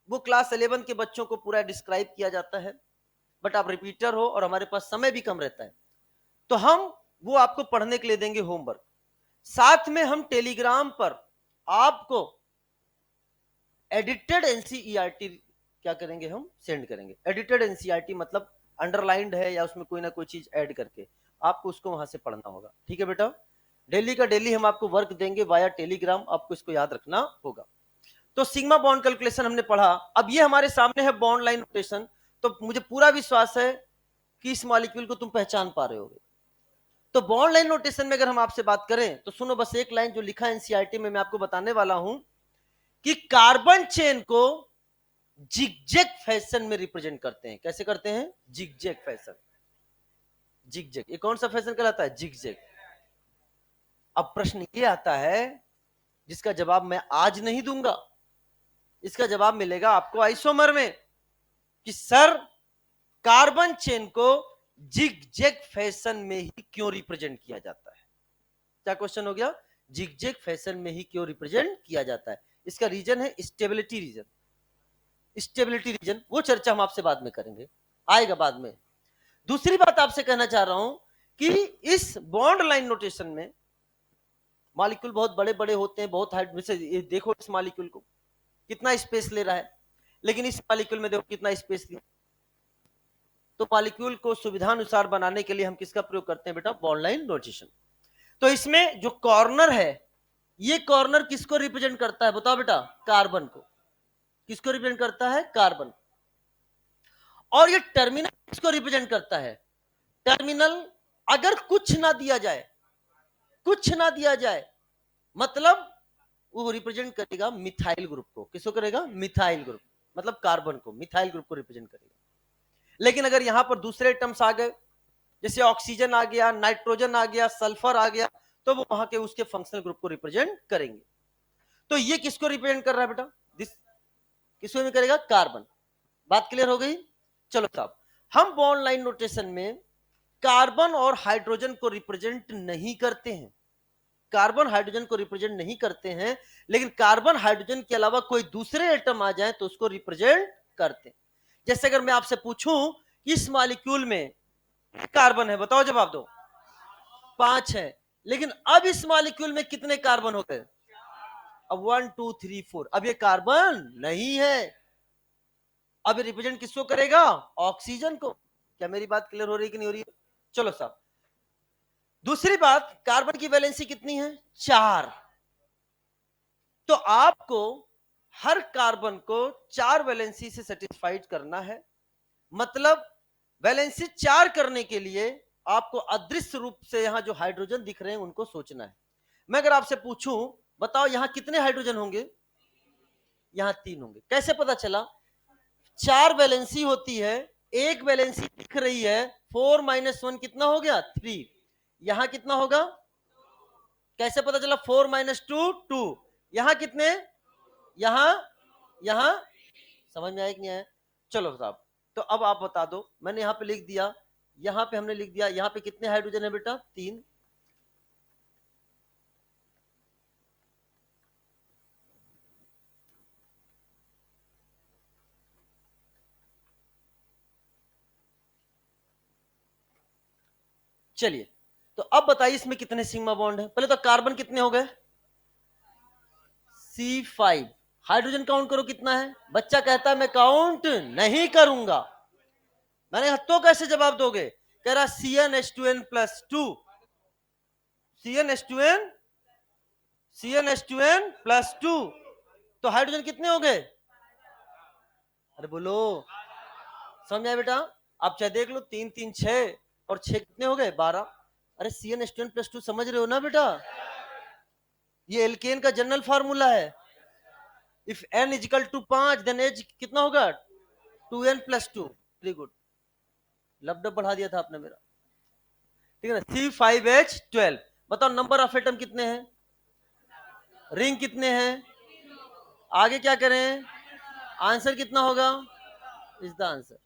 वो क्लास 11 के बच्चों को पूरा डिस्क्राइब किया जाता है, बट आप रिपीटर हो और हमारे पास समय भी कम रहता है, तो हम वो आपको पढ़ने के लिए देंगे होमवर्क। साथ में हम टेलीग्राम पर आपको एडिटेड एनसीईआरटी क्या करेंगे, हम सेंड करेंगे। एडिटेड एनसीईआरटी मतलब अंडरलाइंड है या उसमें कोई ना कोई चीज ऐड करके आपको उसको वहां से पढ़ना होगा। ठीक है बेटा, डेली का डेली हम आपको वर्क देंगे वाया टेलीग्राम, आपको इसको याद रखना होगा। तो सिग्मा बॉन्ड कैलकुलेशन हमने पढ़ा। अब ये हमारे सामने है बॉन्ड लाइन नोटेशन। तो मुझे पूरा विश्वास है कि इस मॉलिक्यूल को तुम पहचान पा रहे होगे। तो बॉन्ड लाइन नोटेशन में अगर हम आपसे बात करें तो सुनो, बस एक लाइन जो लिखा है एनसीईआरटी में, मैं आपको बताने वाला हूं कि कार्बन चेन को जिगजैग फैशन में रिप्रेजेंट करते हैं। कैसे करते हैं? Zigzag fashion. जिगजैग ये कौन सा फैशन कहलाता है? जिगजैग। अब प्रश्न ये आता है जिसका जवाब मैं आज नहीं दूंगा, इसका जवाब मिलेगा आपको आइसोमर में, कि सर कार्बन चेन को जिगजैग फैशन में ही क्यों रिप्रेजेंट किया जाता है। क्या क्वेश्चन हो गया? जिगजैग फैशन में ही क्यों रिप्रेजेंट किया जाता है? इसका रीजन है स्टेबिलिटी रीजन। स्टेबिलिटी रीजन वो चर्चा हम आपसे बाद में करेंगे, आएगा बाद में। दूसरी बात आपसे कहना चाह रहा हूं कि इस बॉन्ड लाइन नोटेशन में मॉलिक्यूल बहुत बड़े बड़े होते हैं, बहुत हाइट में से। ये देखो इस मॉलिक्यूल को कितना स्पेस ले रहा है, लेकिन इस मॉलिक्यूल में देखो कितना स्पेस लिया। तो मॉलिक्यूल को सुविधानुसार बनाने के लिए हम किसका प्रयोग करते हैं बेटा? Bond line notation. तो इसमें जो कॉर्नर है, ये कॉर्नर किसको रिप्रेजेंट करता है बताओ बेटा? कार्बन को। किसको रिप्रेजेंट करता है? कार्बन। और ये टर्मिनल किसको रिप्रेजेंट करता है? टर्मिनल अगर कुछ ना दिया जाए, कुछ ना दिया जाए, मतलब वो रिप्रेजेंट करेगा मिथाइल ग्रुप को। किसको करेगा? मिथाइल ग्रुप, मतलब कार्बन को, मिथाइल ग्रुप को रिप्रेजेंट करेगा। लेकिन अगर यहां पर दूसरे एटम्स आ गए, जैसे ऑक्सीजन आ गया, नाइट्रोजन आ गया, सल्फर आ गया, तो वो वहां के उसके फंक्शनल ग्रुप को रिप्रेजेंट करेंगे। तो ये किसको रिप्रेजेंट कर रहा है बेटा? दिस किसको भी करेगा? कार्बन। बात क्लियर हो गई? चलो साहब, हम बॉन्ड लाइन नोटेशन में कार्बन और हाइड्रोजन को रिप्रेजेंट नहीं करते हैं। कार्बन हाइड्रोजन को रिप्रेजेंट नहीं करते हैं, लेकिन कार्बन हाइड्रोजन के अलावा कोई दूसरे एटम आ जाए तो उसको रिप्रेजेंट करते हैं। जैसे अगर मैं आपसे पूछूं इस मॉलिक्यूल में कार्बन है, बताओ जवाब दो। 5 है। लेकिन अब इस मॉलिक्यूल में कितने कार्बन हो गए? अब 1 2 3 4। अब ये कार्बन नहीं है। अब ये रिप्रेजेंट किसको करेगा? ऑक्सीजन को। क्या मेरी बात क्लियर हो रही है कि नहीं हो रही है? चलो साहब, दूसरी बात, कार्बन की वैलेंसी कितनी है? 4। तो आपको हर कार्बन को 4 वैलेंसी से सेटिस्फाइड करना है। मतलब वैलेंसी 4 करने के लिए आपको अदृश्य रूप से यहां जो हाइड्रोजन दिख रहे हैं उनको सोचना है। मैं अगर आपसे पूछूं बताओ यहां कितने हाइड्रोजन होंगे? यहां 3 होंगे। कैसे पता चला? 4 वैलेंसी होती है, एक वैलेंसी दिख रही है, 4 - 1 कितना हो गया? 3। यहां कितना होगा? कैसे पता चला? 4 - 2 2। यहां कितने? यहां यहां समझ में आया कि नहीं आया? चलो साहब, तो अब आप बता दो। मैंने यहां पे लिख दिया, यहां पे हमने लिख दिया, यहां पे कितने हाइड्रोजन है बेटा? 3। चलिए, तो अब बताइए इसमें कितने सिग्मा बॉन्ड है? पहले तो कार्बन कितने हो गए? C5। हाइड्रोजन काउंट करो कितना है? बच्चा कहता है मैं काउंट नहीं करूंगा। मैंने कहा तो कैसे जवाब दोगे? कह रहा CnH2n+2। CnH2n CnH2n+2। तो हाइड्रोजन कितने हो गए? अरे बोलो, समझ आया बेटा? आप चाहे देख लो, 3 3 6 और 6 कितने हो गए? 12। अरे CnH2n+2 समझ रहे हो ना बेटा? ये एल्केन का जनरल फार्मूला है। If n is equal to 5 then H कितना होगा? 2n+2। वेरी गुड, लबडब बढ़ा दिया था आपने मेरा। ठीक है ना? C5H12। बताओ नंबर ऑफ एटम कितने हैं? रिंग कितने हैं? आगे क्या करें? आंसर कितना होगा? Is the answer.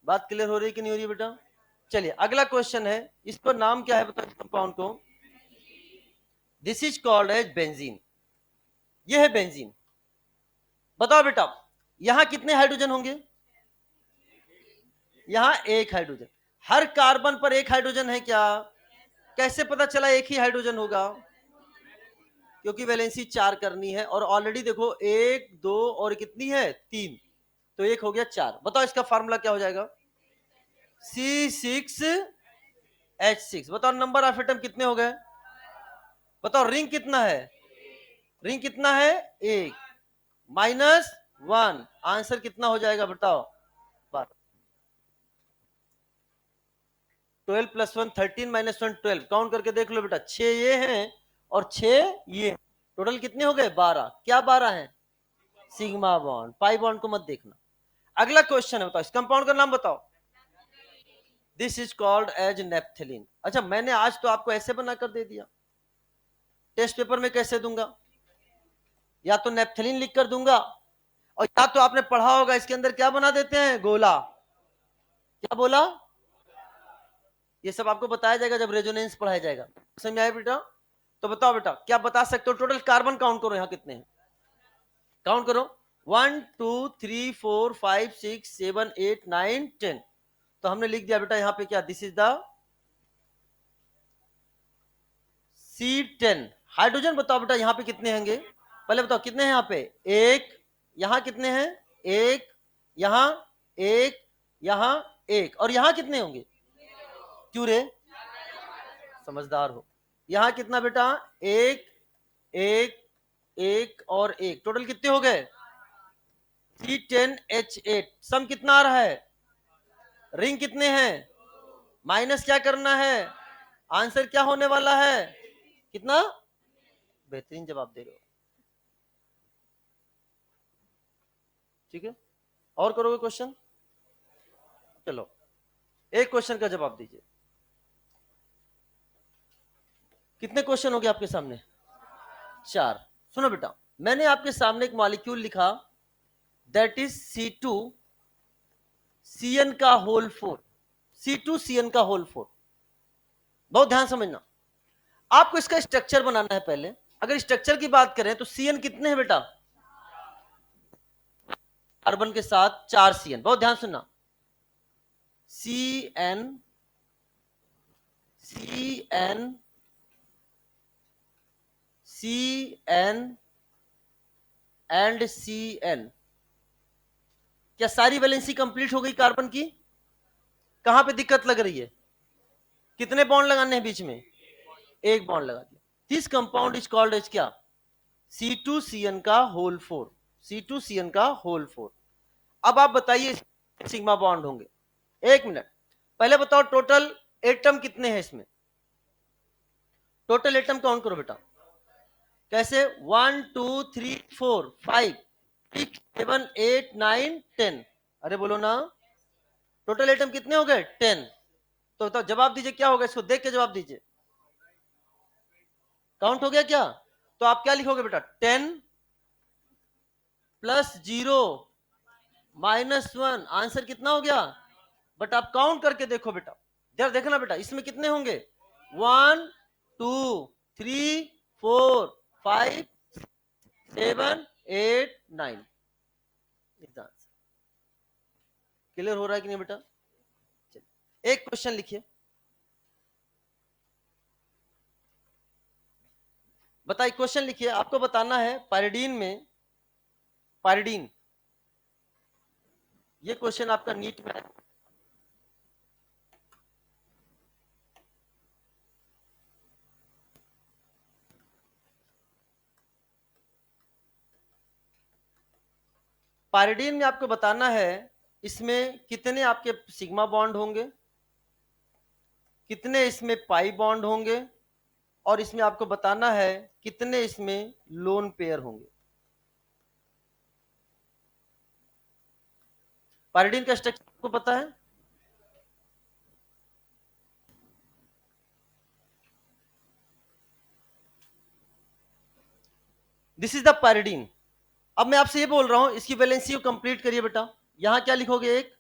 बात क्लियर हो रही है कि नहीं हो रही है बेटा? चलिए अगला क्वेश्चन है, इसको नाम क्या है बताओ कंपाउंड को? This is called as benzene. ये है बेंजीन। बताओ बेटा यहां कितने हाइड्रोजन होंगे? यहां एक हाइड्रोजन। हर कार्बन पर एक हाइड्रोजन है क्या? कैसे पता चला एक ही हाइड्रोजन होगा? क्योंकि वैलेंसी 4 करनी है और ऑलरेडी देखो 1 2 और कितनी है 3, तो एक हो गया 4। बताओ इसका फार्मूला क्या हो जाएगा? C6H6। बताओ नंबर ऑफ एटम कितने हो गए? बताओ रिंग कितना है? रिंग कितना है? एक -1। आंसर कितना हो जाएगा बताओ? 12 + 1 13 - 1 12। काउंट करके देख लो बेटा, 6 ये हैं और 6 ये। टोटल कितने हो गए? 12। क्या 12 है? Sigma bond. पाई बॉन्ड को मत देखना। अगला क्वेश्चन है, बताओ इस कंपाउंड का नाम बताओ। This is called as naphthalene. अच्छा मैंने आज तो आपको ऐसे बना कर दे दिया, टेस्ट पेपर में कैसे दूंगा? या तो नेप्थलीन लिख कर दूंगा, और या तो आपने पढ़ा होगा इसके अंदर क्या बना देते हैं? गोला। क्या बोला? ये सब आपको बताया जाएगा जब रेजोनेंस पढ़ाया जाएगा। समझ में आया बेटा? तो बताओ बेटा क्या बता सकते हो? टोटल कार्बन काउंट करो यहां कितने हैं, काउंट करो। 1 2 3 4 5 6 7 8 9 10। तो हमने लिख दिया बेटा यहां पे क्या? This is the C10 hydrogen. बताओ बेटा यहां पे कितने होंगे? पहले बताओ कितने हैं यहां पे? एक। यहां कितने हैं? एक। यहां एक। यहां एक। और यहां कितने होंगे? क्यों रे? समझदार हो। यहां कितना बेटा? एक एक एक और एक। टोटल कितने हो गए? C10H8। सम कितना आ रहा है? रिंग कितने हैं? माइनस क्या करना है? आंसर क्या होने वाला है? कितना? बेहतरीन जवाब दे रहे हो। ठीक है, और करोगे क्वेश्चन? चलो एक क्वेश्चन का जवाब दीजिए। कितने क्वेश्चन हो गए आपके सामने? 4। सुनो बेटा, मैंने आपके सामने एक मॉलिक्यूल लिखा, दैट इज C2CN का होल 4। C2CN का होल 4। बहुत ध्यान समझना, आपको इसका स्ट्रक्चर बनाना है। पहले अगर स्ट्रक्चर की बात करें तो CN कितने हैं बेटा? कार्बन के साथ 4 CN। बहुत ध्यान सुनना, CN CN CN and CN। क्या सारी वैलेंसी कंप्लीट हो गई कार्बन की? कहां पे दिक्कत लग रही है? कितने बॉन्ड लगाने हैं बीच में? एक बॉन्ड लगा दिया। This compound is called as क्या? C2CN का होल 4। C2CN का होल 4। अब आप बताइए सिग्मा बॉन्ड होंगे। एक मिनट, पहले बताओ टोटल एटम कितने हैं इसमें? टोटल एटम काउंट करो बेटा। कैसे? 1 2 3 4 5 6 7 8 9 10। अरे बोलो ना, टोटल एटम कितने हो गए? 10। तो बताओ जवाब दीजिए क्या होगा? इसको देख के जवाब दीजिए। काउंट हो गया क्या? तो आप क्या लिखोगे बेटा? 10 + 0 -1। आंसर कितना हो गया? बट आप काउंट करके देखो बेटा, जरा देखना बेटा इसमें कितने होंगे? 1 2 3 4 5 7 8 9। क्लियर हो रहा है कि नहीं बेटा? चलिए एक क्वेश्चन लिखिए, बताइए क्वेश्चन लिखिए। आपको बताना है पायरिडीन में, पायरिडीन, ये क्वेश्चन आपका नीट में है। पायरिडीन में आपको बताना है इसमें कितने आपके सिग्मा बॉन्ड होंगे, कितने इसमें पाई बॉन्ड होंगे, और इसमें आपको बताना है कितने इसमें लोन पेयर होंगे। पायरिडीन का स्ट्रक्चर आपको पता है? This is the pyridine. अब मैं आपसे ये बोल रहा हूं इसकी वैलेंसी को कंप्लीट करिए बेटा। यहां क्या लिखोगे? एक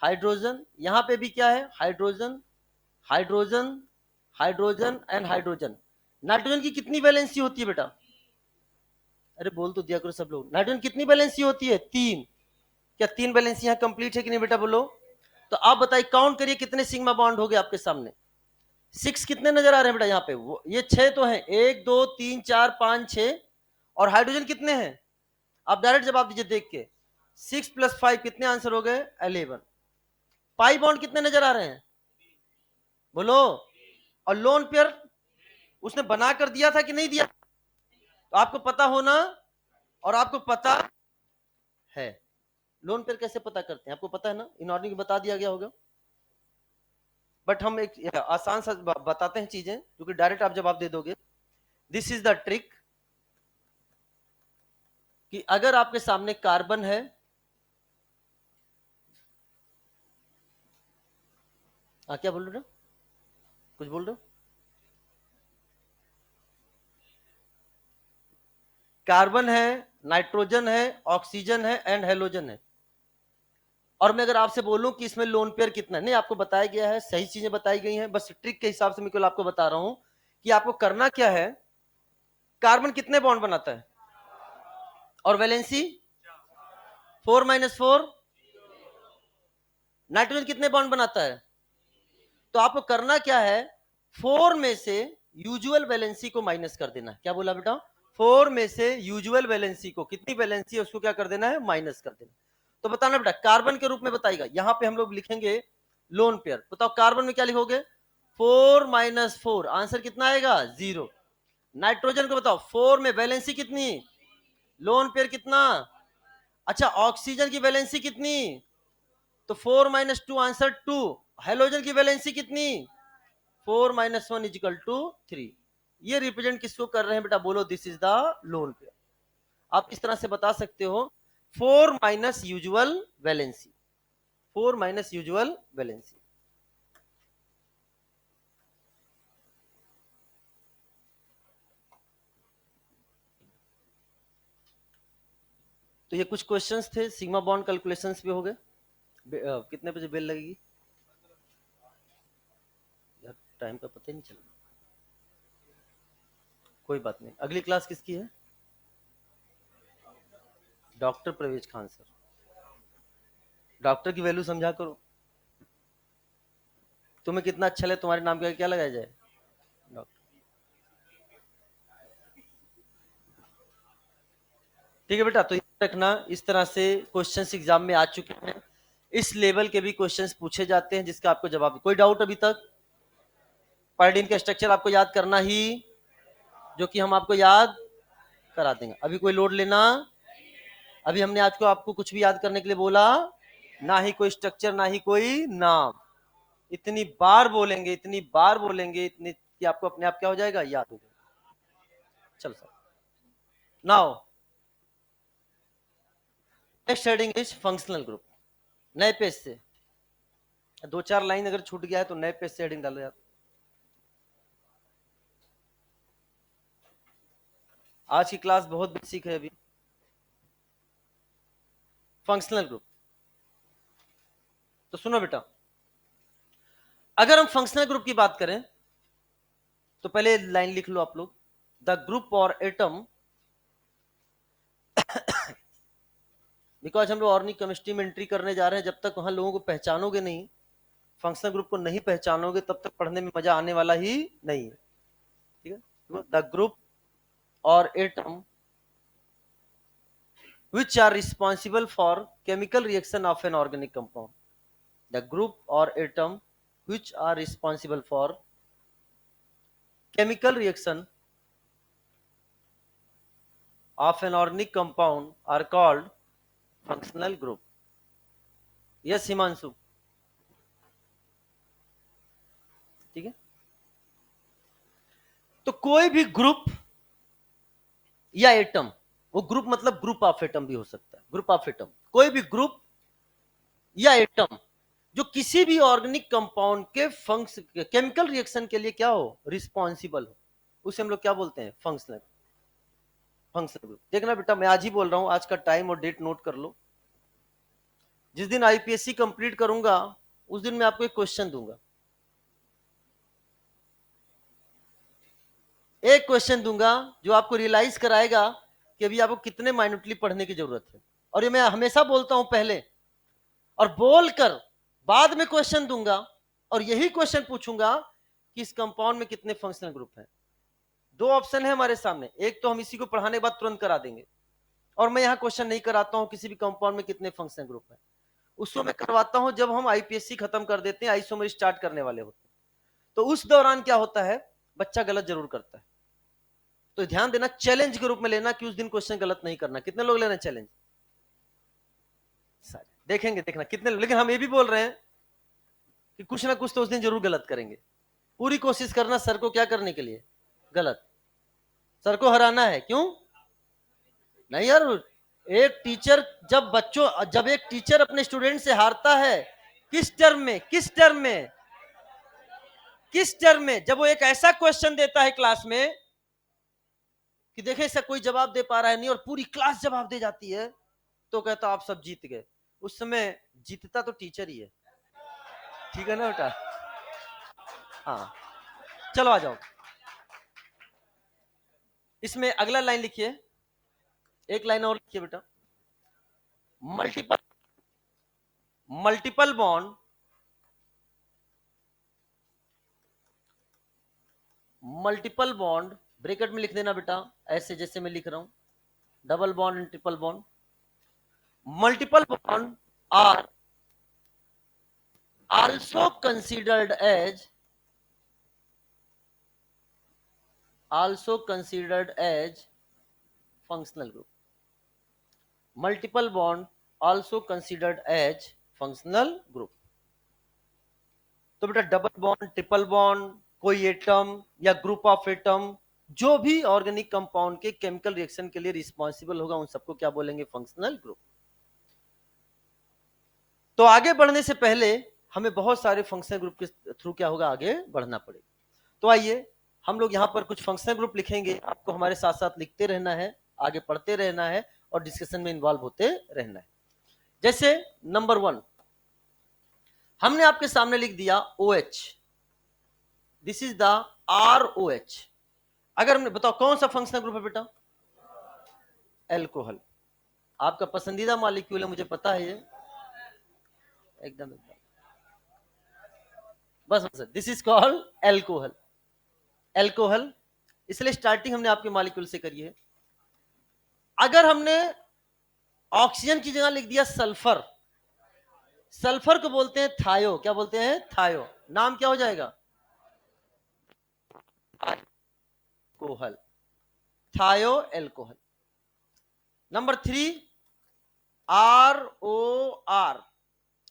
हाइड्रोजन, यहां पे भी क्या है? Hydrogen, hydrogen, hydrogen and hydrogen. Nitrogen की कितनी वैलेंसी होती है बेटा? अरे बोल तो दिया करो सब लोग। नाइट्रोजन कितनी वैलेंसी होती है? 3। क्या 3 वैलेंसी यहाँ कंप्लीट है कि नहीं बेटा, बोलो। तो आप बताइए, काउंट करिए कितने सिग्मा बॉन्ड हो गए आपके सामने। 6 कितने नजर आ रहे हैं बेटा यहाँ पे? ये 6 तो है, 1 2 3 4 5 6। और हाइड्रोजन कितने हैं? आप डायरेक्ट जवाब दीजिए देख के। 6 + 5 कितने आंसर हो गए? 11। पाई बॉन्ड कितने नजर आ रहे हैं? बोलो। और लोन पेयर उसने बना कर दिया था कि नहीं दिया? तो आपको पता होना, और आपको पता है। लोन पेयर कैसे पता करते हैं आपको पता है ना, इनऑर्डिनरी बता दिया गया होगा। बट हम एक आसान सा बताते हैं चीजें, क्योंकि डायरेक्ट आप जवाब दे दोगे। दिस इज द ट्रिक, कि अगर आपके सामने कार्बन है, क्या बोल रहे हो? कुछ बोल रहे हो? कार्बन है, नाइट्रोजन है, ऑक्सीजन है एंड हेलोजन है। और मैं अगर आपसे बोलूं कि इसमें लोन पेयर कितना है, नहीं आपको बताया गया है, सही चीजें बताई गई हैं, बस ट्रिक के हिसाब से मैं केवल आपको बता रहा हूं कि आपको करना क्या है। कार्बन कितने बॉन्ड बनाता है? और वैलेंसी 4 - 4। नाइट्रोजन कितने बॉन्ड बनाता है? तो आपको करना क्या है, 4 में से यूजुअल वैलेंसी को माइनस कर देना है। क्या बोला बेटा? 4 में से यूजुअल वैलेंसी को, कितनी वैलेंसी है उसको क्या कर देना है? माइनस कर देना। तो बताना बेटा, कार्बन के रूप में बताएगा, यहां पे हम लोग लिखेंगे लोन पेयर। बताओ कार्बन में क्या लिखोगे? 4 - 4, आंसर कितना आएगा? 0। नाइट्रोजन को बताओ, 4 में वैलेंसी कितनी, लोन पेयर कितना? अच्छा, ऑक्सीजन की वैलेंसी कितनी? तो 4 - 2, आंसर 2। हेलोजन की वैलेंसी कितनी? 4 - 1 = 3। ये रिप्रेजेंट किसको कर रहे हैं बेटा, बोलो। This is the lone pair. आप इस तरह से बता सकते हो, 4 - यूजुअल वैलेंसी, 4 - यूजुअल वैलेंसी। तो ये कुछ क्वेश्चंस थे, सिग्मा बॉन्ड कैलकुलेशंस पे हो गए। कितने बजे बेल लगेगी यार? टाइम का पता ही नहीं चला। कोई बात नहीं, अगली क्लास किसकी है? डॉक्टर प्रवेश खान सर। डॉक्टर की वैल्यू समझा करो। तुम्हें कितना अच्छा लगे, तुम्हारे नाम का क्या लगाया जाए? डॉक्टर। ठीक है बेटा, तो याद रखना, इस तरह से क्वेश्चंस एग्जाम में आ चुके हैं। इस लेवल के भी क्वेश्चंस पूछे जाते हैं जिसका आपको जवाब, कोई डाउट अभी तक? पैराडिन का स्ट्रक्चर आपको याद करना ही, जो कि हम आपको याद करा देंगे। अभी कोई लोड लेना, अभी हमने आज को आपको कुछ भी याद करने के लिए बोला ना, ही कोई स्ट्रक्चर ना ही कोई नाम। इतनी बार बोलेंगे, इतनी बार बोलेंगे, इतनी कि आपको अपने आप क्या हो जाएगा, याद हो जाएगा। चल sir, now next heading is functional group. नए पेज से 2-4 लाइन अगर छूट गया है तो नए पेज से हेडिंग डालो यार। आज की क्लास बहुत बेसिक है। अभी फंक्शनल ग्रुप, तो सुनो बेटा, अगर हम फंक्शनल ग्रुप की बात करें तो पहले लाइन लिख लो आप लोग। द ग्रुप और एटम, बिकॉज हम लोग ऑर्गेनिक केमिस्ट्री में एंट्री करने जा रहे हैं, जब तक वहां लोगों को पहचानोगे नहीं, फंक्शनल ग्रुप को नहीं पहचानोगे, तब तक पढ़ने में मजा आने वाला ही नहीं है। ठीक है, द ग्रुप और atom which are responsible for chemical reaction of an organic compound. The group or atom which are responsible for chemical reaction of an organic compound are called functional group. Yes Himanshu, ठीक है। तो कोई भी group या atom, वो group मतलब group of atom भी हो सकता है, ग्रुप ऑफ एटम, कोई भी ग्रुप या एटम जो किसी भी ऑर्गेनिक कंपाउंड के केमिकल रिएक्शन के लिए क्या हो, रिस्पॉन्सिबल हो, उसे हम लोग क्या बोलते हैं, फंक्शनल फंक्शनल ग्रुप। देखना बेटा, मैं आज ही बोल रहा हूं, आज का टाइम और डेट नोट कर लो। जिस दिन आईपीएससी कंप्लीट करूंगा उस दिन मैं आपको एक क्वेश्चन दूंगा, एक क्वेश्चन दूंगा जो आपको रियलाइज कराएगा कि अभी आपको कितने माइन्यूटली पढ़ने की जरूरत है, और ये मैं हमेशा बोलता हूं पहले, और बोलकर बाद में क्वेश्चन दूंगा और यही क्वेश्चन पूछूंगा कि इस कंपाउंड में कितने फंक्शनल ग्रुप हैं। दो ऑप्शन है हमारे सामने, एक तो हम इसी को पढ़ाने के बाद तुरंत करा देंगे, और मैं यहां क्वेश्चन नहीं कराता हूं किसी भी कंपाउंड में कितने फंक्शनल ग्रुप है, उसको मैं करवाता हूं जब हम आईपीएससी खत्म कर देते हैं, आइसोमर स्टार्ट करने वाले होते हैं, तो उस दौरान क्या होता है, बच्चा गलत जरूर करता है। तो ध्यान देना, चैलेंज के रूप में लेना कि उस दिन क्वेश्चन गलत नहीं करना। कितने लोग लेना चैलेंज? सारे देखेंगे, देखना कितने लोग। लेकिन हम ये भी बोल रहे हैं कि कुछ ना कुछ तो उस दिन जरूर गलत करेंगे। पूरी कोशिश करना सर को क्या करने के लिए, गलत, सर को हराना है। क्यों नहीं यार, एक टीचर जब एक टीचर अपने स्टूडेंट से हारता है, किस टर्म में, किस टर्म में, किस टर्म में, जब वो एक ऐसा क्वेश्चन देता है क्लास में कि देखे इसका कोई जवाब दे पा रहा है नहीं, और पूरी क्लास जवाब दे जाती है, तो कहता आप सब जीत गए। उस समय जीतता तो टीचर ही है, ठीक है ना बेटा? हाँ, चलो आ जाओ। इसमें अगला लाइन लिखिए, एक लाइन और लिखिए बेटा। Multiple multiple bond, multiple bond bracket में लिख देना बेटा, ऐसे जैसे मैं लिख रहा हूं, double bond and triple bond. Multiple bond are also considered as functional group. Multiple bond also considered as functional group. तो बेटा डबल बॉन्ड, ट्रिपल बॉन्ड, कोई एटम या ग्रुप ऑफ एटम, जो भी ऑर्गेनिक कंपाउंड के केमिकल रिएक्शन के लिए responsible होगा, उन सबको क्या बोलेंगे, फंक्शनल ग्रुप। तो आगे बढ़ने से पहले हमें बहुत सारे फंक्शनल ग्रुप के थ्रू क्या होगा, आगे बढ़ना पड़ेगा। तो आइए हम लोग यहाँ पर कुछ फंक्शनल ग्रुप लिखेंगे, आपको हमारे साथ साथ लिखते रहना है, आगे पढ़ते रहना है और डिस्कशन में इन्वॉल्व होते रहना है। जैसे नंबर 1 हमने आपके सामने लिख दिया OH, this is the ROH। अगर हमने बताओ कौन सा फंक्शनल ग्रुप है बेटा, एल्कोहल। आपका पसंदीदा मॉलिक्यूल है, मुझे पता है ये, एकदम एकदम बस बस, this is called alcohol. Alcohol, इसलिए स्टार्टिंग हमने आपके मॉलिक्यूल से करी है। अगर हमने ऑक्सीजन की जगह लिख दिया सल्फर, सल्फर को बोलते हैं थायो, क्या बोलते हैं, थायो। नाम क्या हो जाएगा, एल्कोहल, थायो एल्कोहल। नंबर 3 ROR,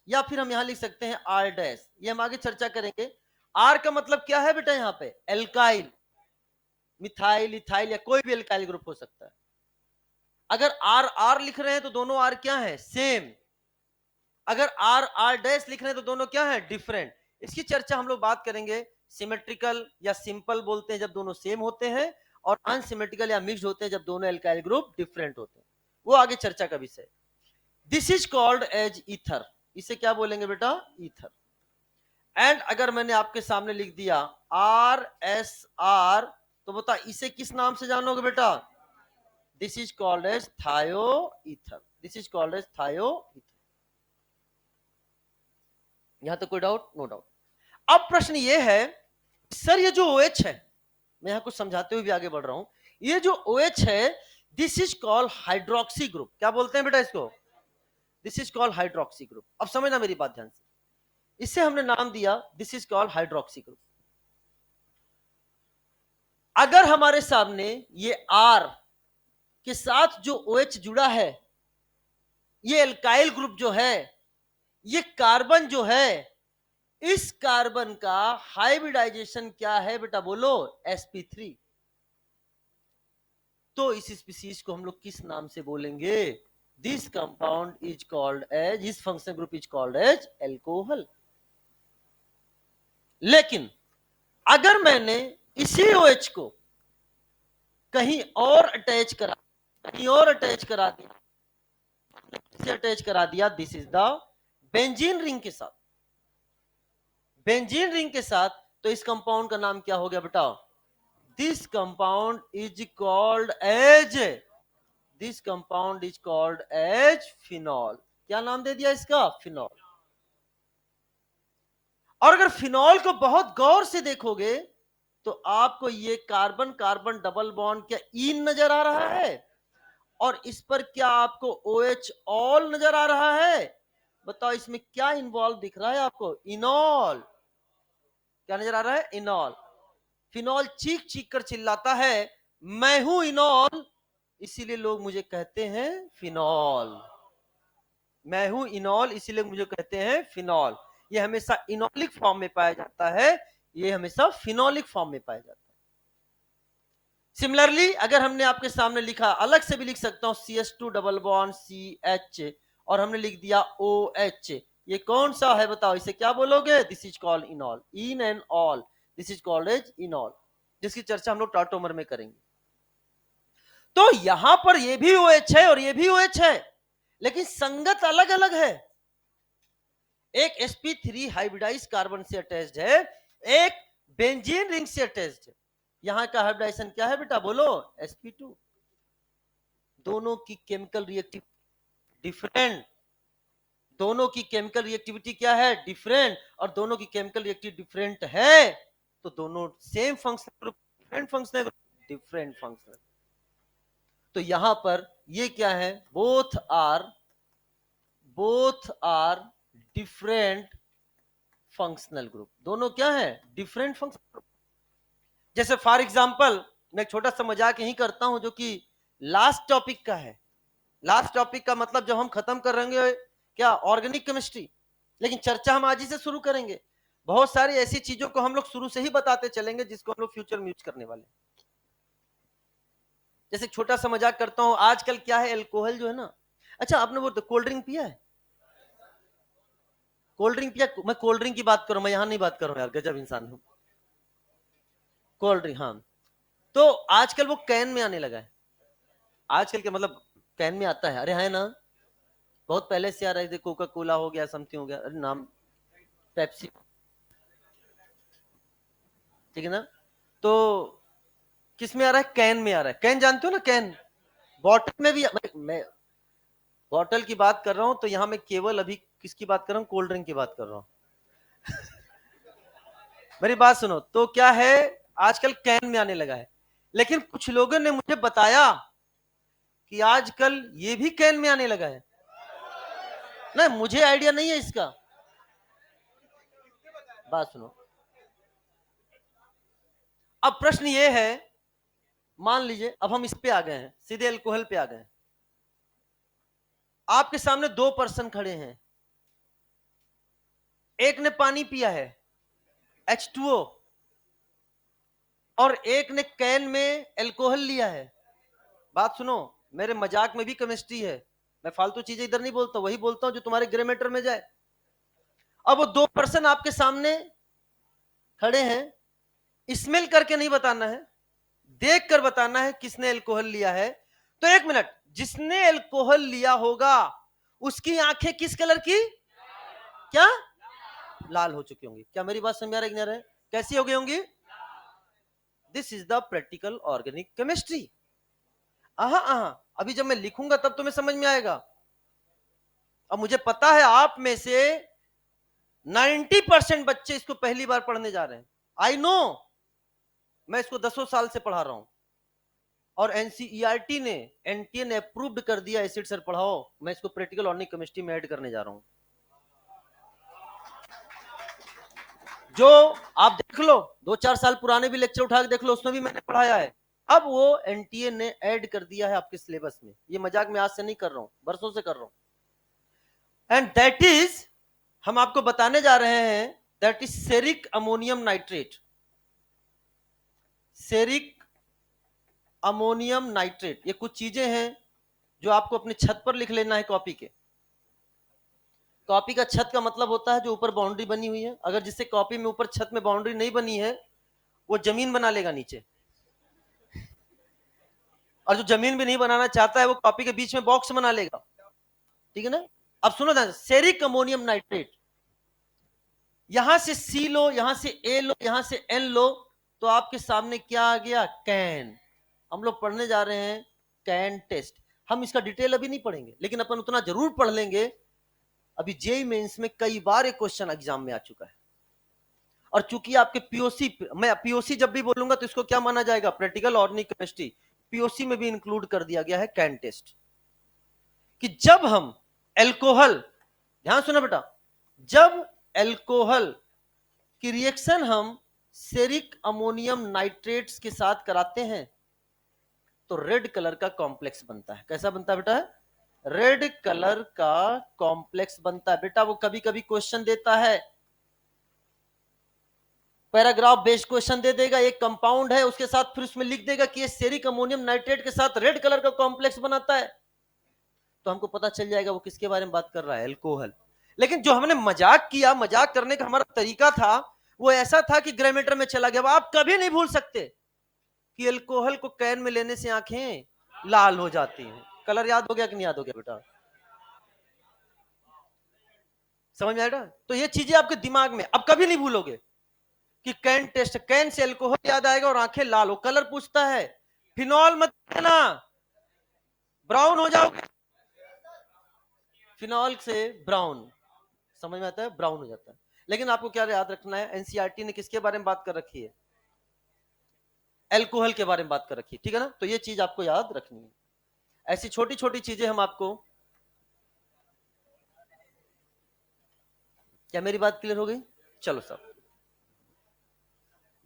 या फिर हम यहां लिख सकते हैं R डैश, ये हम आगे चर्चा करेंगे। R का मतलब क्या है बेटा, यहां पे एल्काइल, मिथाइल, इथाइल या कोई भी एल्काइल ग्रुप हो सकता है। अगर R R लिख रहे हैं तो दोनों R क्या है, सेम। अगर R R डैश लिख रहे हैं तो दोनों क्या है, डिफरेंट। इसकी चर्चा हम लोग बात करेंगे। सिमेट्रिकल या सिंपल बोलते हैं जब दोनों सेम होते हैं, और अनसिमेट्रिकल या मिक्स्ड होते हैं जब दोनों एल्काइल ग्रुप डिफरेंट होते हैं, वो आगे चर्चा का विषय। This is called as ether, इसे क्या बोलेंगे बेटा, ईथर। एंड अगर मैंने आपके सामने लिख दिया RSR, तो बता इसे किस नाम से जानोगे बेटा, this is called as thio ether, this is called as thio ether. यहां तक कोई डाउट, नो डाउट। अब प्रश्न ये है, सर ये जो OH है, मैं यहां कुछ समझाते हुए भी आगे बढ़ रहा हूं, ये जो OH है this is called hydroxy group. क्या बोलते हैं बेटा इसको, this is called hydroxy group. अब समझना मेरी बात ध्यान से, इसे हमने नाम दिया this is called hydroxy group. अगर हमारे सामने ये R के साथ जो OH जुड़ा है, ये एल्काइल ग्रुप जो है, ये कार्बन जो है, इस कार्बन का हाइब्रिडाइजेशन क्या है बेटा, बोलो, sp3। तो इस स्पीसीज को हम लोग किस नाम से बोलेंगे, this compound is called as, this functional group is called as alcohol. लेकिन अगर मैंने इसी OH को कहीं और अटैच करा, कहीं और अटैच करा दिया, अटैच करा दिया, this is the benzene ring के साथ, बेंजीन रिंग के साथ, तो इस कंपाउंड का नाम क्या हो गया बेटा, this compound is called as this compound is called as phenol. क्या नाम दे दिया इसका? फिनॉल। और अगर फिनॉल को बहुत गौर से देखोगे तो आपको ये कार्बन कार्बन डबल बॉन्ड क्या इन नजर आ रहा है? और इस पर क्या आपको OH ऑल नजर आ रहा है? बताओ इसमें क्या इन्वॉल्व दिख रहा है आपको? इनॉल। क्या नजर आ रहा है? इनॉल। फिनॉल चीख चीख कर चिल्लाता है मैं हूं इनॉल, इसीलिए लोग मुझे कहते हैं फिनॉल। मैं हूं इनॉल इसीलिए मुझे कहते हैं फिनॉल। ये हमेशा इनॉलिक फॉर्म में पाया जाता है, ये हमेशा फिनॉलिक फॉर्म में पाया जाता है। सिमिलरली अगर हमने आपके सामने लिखा, अलग से भी लिख सकता हूं, CH2 डबल बॉन्ड CH और हमने लिख दिया OH, ये कौन सा है बताओ? इसे क्या बोलोगे? This is called enol. In and all, this is called as enol, जिसकी चर्चा हम लोग टॉटोमर में करेंगे। तो यहां पर ये भी OH है और ये भी OH है, लेकिन संगत अलग अलग है। एक sp3 हाइब्रिडाइज कार्बन से अटैच्ड है, एक बेंजीन रिंग से अटैच्ड है। यहां का हाइब्रिडाइजेशन क्या है बेटा? बोलो। sp2। दोनों की केमिकल रिएक्टिविटी डिफरेंट, दोनों की केमिकल रिएक्टिविटी क्या है? डिफरेंट। और दोनों की केमिकल रिएक्टिविटी डिफरेंट है तो दोनों same functional group, different functional group, different functional. तो यहां पर ये क्या है? Both are different functional group. दोनों क्या है? Different functional group. जैसे फॉर एग्जांपल मैं एक छोटा सा मजाक यही करता हूं जो कि लास्ट टॉपिक का है। लास्ट टॉपिक का मतलब जब हम खत्म कर रहेंगे क्या? Organic chemistry. लेकिन चर्चा हम आज ही से शुरू करेंगे। बहुत सारी ऐसी चीजों को हम लोग शुरू से ही बताते चलेंगे जिसको हम लोग फ्यूचर में यूज करने वाले। जैसे छोटा सा मजाक करता हूं, आजकल क्या है, एल्कोहल जो है ना, अच्छा आपने वो कोल्ड ड्रिंक पिया है? कोल्ड ड्रिंक पिया? मैं कोल्ड ड्रिंक की बात करूं, मैं यहां नहीं बात करूं यार, गजब इंसान हूं। कोल्ड ड्रिंक, हाँ। तो आजकल वो कैन में आने लगा है। आजकल के मतलब कैन में आता है, अरे है ना, बहुत पहले से आ रहा है। कोका कोला हो गया, समथिंग हो गया, अरे नाम पेप्सी, ठीक है ना। तो किस में आ रहा है? कैन में आ रहा है। कैन जानते हो ना? कैन। बॉटल में भी, मैं बॉटल की बात कर रहा हूं तो यहां मैं केवल अभी किसकी बात कर रहा हूं? कोल्ड ड्रिंक की बात कर रहा हूं। मेरी बात सुनो, तो क्या है, आजकल कैन में आने लगा है। लेकिन कुछ लोगों ने मुझे बताया कि आजकल ये भी कैन में आने लगा है ना। मुझे आइडिया नहीं है इसका। बात सुनो, अब प्रश्न ये है, मान लीजिए अब हम इस पे आ गए हैं, सीधे अल्कोहल पे आ गए हैं। आपके सामने दो पर्सन खड़े हैं, एक ने पानी पिया है H2O और एक ने कैन में अल्कोहल लिया है। बात सुनो, मेरे मजाक में भी केमिस्ट्री है, मैं फालतू चीजें इधर नहीं बोलता, वही बोलता हूं जो तुम्हारे ग्रे मैटर में जाए। अब वो दो पर्सन आपके सामने खड़े हैं, स्मेल करके नहीं बताना है, देख कर बताना है किसने अल्कोहल लिया है। तो एक मिनट, जिसने अल्कोहल लिया होगा उसकी आंखें किस कलर की? क्या? लाल हो चुकी होंगी। क्या मेरी बात समझ आ रही है? कैसी हो गई होंगी? This is the practical organic chemistry. आहा आहा, अभी जब मैं लिखूंगा तब तुम्हें समझ में आएगा। अब मुझे पता है आप में से 90% बच्चे इसको पहली बार पढ़ने जा रहे हैं। आई नो, मैं इसको 10 साल से पढ़ा रहा हूं और एनसीईआरटी ने, एनटीए ने अप्रूव्ड कर दिया एसिड सर पढ़ाओ। मैं इसको प्रैक्टिकल ऑर्गेनिक केमिस्ट्री में ऐड करने जा रहा हूं। जो आप देख लो, 2-4 साल पुराने भी लेक्चर उठा के देख लो, उसमें भी मैंने पढ़ाया है। अब वो एनटीए ने ऐड कर दिया है आपके सिलेबस में। ये मजाक मैं आज से नहीं कर रहा हूं, बरसों से कर रहा हूं। एंड दैट इज, हम आपको बताने जा रहे हैं, that is ceric ammonium nitrate. Ceric ammonium nitrate, ये कुछ चीजें हैं जो आपको अपने छत पर लिख लेना है कॉपी के। कॉपी का छत का मतलब होता है जो ऊपर बाउंड्री बनी हुई है। अगर जिससे कॉपी में ऊपर छत में बाउंड्री नहीं बनी है वो जमीन बना लेगा नीचे, और जो जमीन भी नहीं बनाना चाहता है वो कॉपी के बीच में बॉक्स बना लेगा, ठीक है ना। अब सुनो ध्यान, सेरिक अमोनियम नाइट्रेट, यहां से सी लो, यहां से ए लो, यहां से एन लो, तो आपके सामने क्या आ गया? कैन। हम लोग पढ़ने जा रहे हैं कैन टेस्ट। हम इसका डिटेल अभी नहीं पढ़ेंगे, लेकिन अपन उतना जरूर पढ़ लेंगे। अभी जेईई मेंस में कई बार एक क्वेश्चन एग्जाम में आ चुका है, और चूंकि आपके पीओसी, मैं पीओसी जब भी बोलूंगा तो इसको क्या माना जाएगा, प्रैक्टिकल ऑर्गेनिक केमिस्ट्री, पीओसी में भी इंक्लूड कर दिया गया है कैन टेस्ट, कि जब हम एल्कोहल, ध्यान सुना बेटा, जब एल्कोहल की रिएक्शन हम सेरिक अमोनियम नाइट्रेट्स के साथ कराते हैं तो रेड कलर का कॉम्प्लेक्स बनता है। कैसा बनता है बेटा? रेड कलर का कॉम्प्लेक्स बनता है। बेटा वो कभी कभी क्वेश्चन देता है, पैराग्राफ बेस्ड क्वेश्चन दे देगा, एक कंपाउंड है उसके साथ फिर उसमें लिख देगा कि ये सेरिक अमोनियम नाइट्रेट के साथ रेड कलर का कॉम्प्लेक्स बनाता है, तो हमको पता चल जाएगा वो किसके बारे में बात कर रहा है, एल्कोहल। लेकिन जो हमने मजाक किया, मजाक करने का हमारा तरीका था वो ऐसा था कि ग्रामेटर में चला गया। आप कभी नहीं भूल सकते कि एल्कोहल को कैन में लेने से आंखें लाल हो जाती हैं। कलर याद हो गया कि नहीं याद हो गया बेटा? समझ में आएगा? तो ये चीजें आपके दिमाग में अब कभी नहीं भूलोगे कि कैन टेस्ट, कैन से एल्कोहल याद आएगा और आंखें लाल हो। कलर पूछता है, फिनॉल मत लेना, ब्राउन हो जाओगे। फिनॉल से ब्राउन, समझ में आता है, ब्राउन हो जाता है। लेकिन आपको क्या याद रखना है, एनसीईआरटी ने किसके बारे में बात कर रखी है? एल्कोहल के बारे में बात कर रखी है, ठीक है ना? तो ये चीज आपको याद रखनी है। ऐसी छोटी छोटी चीजें हम आपको, क्या मेरी बात क्लियर हो गई? चलो सब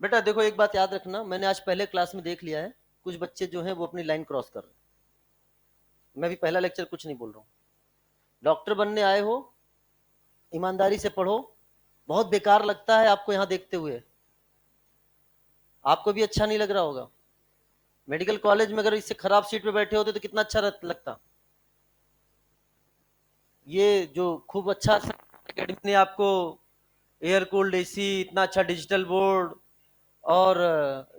बेटा देखो, एक बात याद रखना, मैंने आज पहले क्लास में देख लिया है कुछ बच्चे जो हैं वो अपनी लाइन क्रॉस कर रहे हैं। मैं भी पहला लेक्चर कुछ नहीं बोल रहा हूँ। डॉक्टर बनने आए हो, ईमानदारी से पढ़ो। बहुत बेकार लगता है आपको यहाँ देखते हुए, आपको भी अच्छा नहीं लग रहा होगा। मेडिकल कॉलेज में अगर इससे खराब सीट पे बैठे होते तो कितना अच्छा लगता। ये जो खूब अच्छा एकेडमी ने आपको एयर कूल्ड एसी, इतना अच्छा डिजिटल बोर्ड और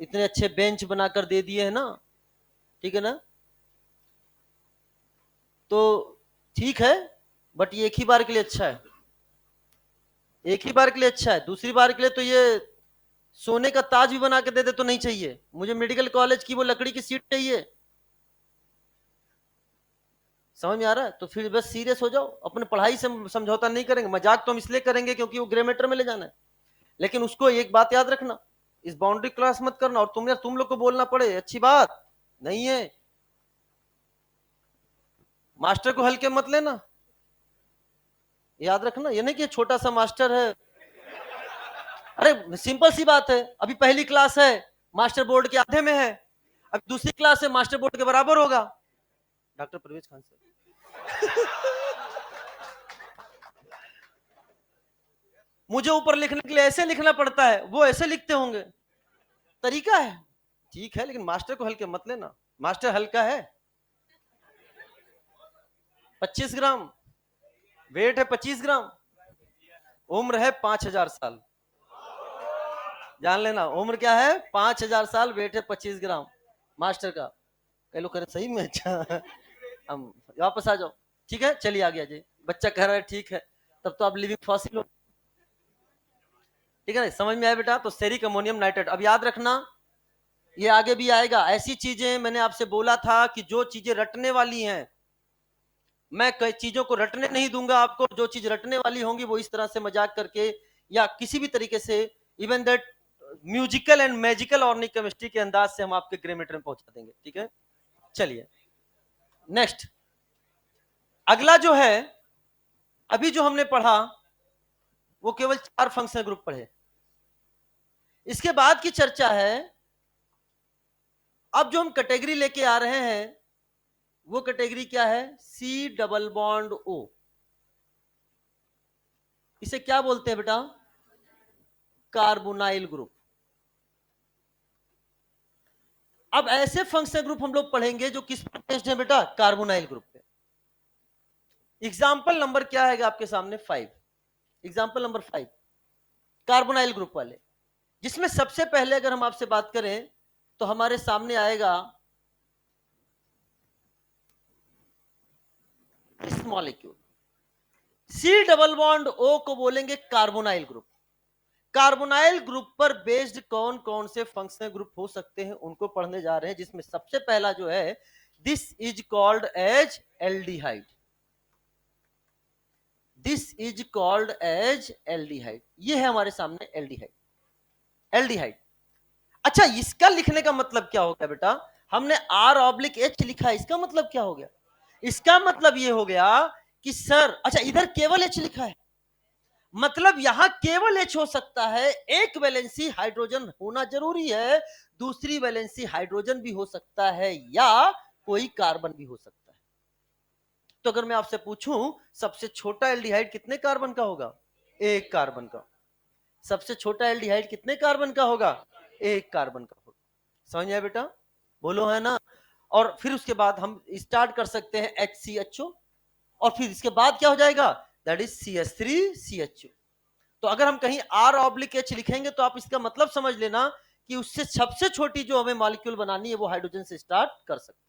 इतने अच्छे बेंच बनाकर दे दिए है ना, ठीक है ना? तो ठीक है, बट ये एक ही बार के लिए अच्छा है, एक ही बार के लिए अच्छा है। दूसरी बार के लिए तो ये सोने का ताज भी बना के दे दे तो नहीं चाहिए। मुझे मेडिकल कॉलेज की वो लकड़ी की सीट चाहिए। समझ में आ रहा है? तो फिर बस सीरियस हो जाओ, अपने पढ़ाई से समझौता नहीं करेंगे। मजाक तो हम इसलिए करेंगे क्योंकि वो ग्रेमेटर में ले जाना है, लेकिन उसको एक बात याद रखना, इस बाउंड्री क्रॉस मत करना। और तुम लोग को बोलना पड़े अच्छी बात नहीं है, मास्टर को हल्के मत लेना, याद रखना। ये नहीं कि छोटा सा मास्टर है, अरे सिंपल सी बात है, अभी पहली क्लास है, मास्टर बोर्ड के आधे में है, अब दूसरी क्लास है, मास्टर बोर्ड के बराबर होगा। डॉक्टर परवेज खान सर मुझे ऊपर लिखने के लिए ऐसे लिखना पड़ता है, वो ऐसे लिखते होंगे, तरीका है, ठीक है, लेकिन मास्टर को हल्के मत लेना। मास्टर हल्का है, 25 ग्राम वेट है, 25 ग्राम, उम्र है 5,000 साल। जान लेना उम्र क्या है, 5,000 साल, वेट है 25 ग्राम मास्टर का। कई लोग कह रहे सही में, अच्छा हम वापस आ जाओ, ठीक है, चलिए आ गया जी। बच्चा कह रहा है ठीक है, तब तो आप लिविंग फॉसिल हो, ठीक है ना? समझ में आया बेटा? तो सेरिक अमोनियम नाइट्रेट अब याद रखना, ये आगे भी आएगा। ऐसी चीजें मैंने आपसे बोला था कि जो चीजें रटने वाली हैं, मैं कई चीजों को रटने नहीं दूंगा आपको। जो चीज रटने वाली होंगी वो इस तरह से मजाक करके या किसी भी तरीके से, even that musical and magical organic chemistry के अंदाज से हम आपके ग्रेमेटर में पहुंचा देंगे, ठीक है? चलिए नेक्स्ट, अगला जो है, अभी जो हमने पढ़ा वो केवल 4 फंक्शनल ग्रुप पढ़े। इसके बाद की चर्चा है, अब जो हम कैटेगरी लेके आ रहे हैं वो कैटेगरी क्या है, सी डबल बॉन्ड ओ। इसे क्या बोलते हैं बेटा, कार्बोनाइल ग्रुप। अब ऐसे फंक्शनल ग्रुप हम लोग पढ़ेंगे जो किस पर बेस्ड है बेटा, कार्बोनाइल ग्रुप पे। एग्जाम्पल नंबर क्या है आपके सामने, 5। एग्जाम्पल नंबर 5 कार्बोनाइल ग्रुप वाले, जिसमें सबसे पहले अगर हम आपसे बात करें तो हमारे सामने आएगा इस molecule, C double bond O को बोलेंगे कार्बोनाइल ग्रुप। कार्बोनाइल ग्रुप पर बेस्ड कौन कौन से फंक्शनल ग्रुप हो सकते हैं उनको पढ़ने जा रहे हैं, जिसमें सबसे पहला जो है this is called as aldehyde, this is called as aldehyde. ये है हमारे सामने एल्डिहाइड, एल्डिहाइड। अच्छा, इसका लिखने का मतलब क्या हो गया बेटा? हमने R/H लिखा, इसका मतलब क्या हो गया? इसका मतलब ये हो गया कि सर, अच्छा इधर केवल H लिखा है, मतलब यहां केवल H हो सकता है। एक वैलेंसी हाइड्रोजन होना जरूरी है, दूसरी वैलेंसी हाइड्रोजन भी हो सकता है, या कोई कार्बन भी हो सकता है। तो अगर मैं आपसे पूछूं सबसे छोटा एल्डिहाइड कितने कार्बन का होगा? एक कार्बन का। सबसे छोटा एल्डिहाइड कितने कार्बन का होगा? एक कार्बन का होगा। समझ आया बेटा? बोलो है ना? और फिर उसके बाद हम स्टार्ट कर सकते हैं HCHO, और फिर इसके बाद क्या हो जाएगा? That is CH3CHO। तो अगर हम कहीं R/H लिखेंगे तो आप इसका मतलब समझ लेना कि उससे सबसे छोटी जो हमें मॉलिक्यूल बनानी है वो हाइड्रोजन से स्टार्ट कर सकते हैं।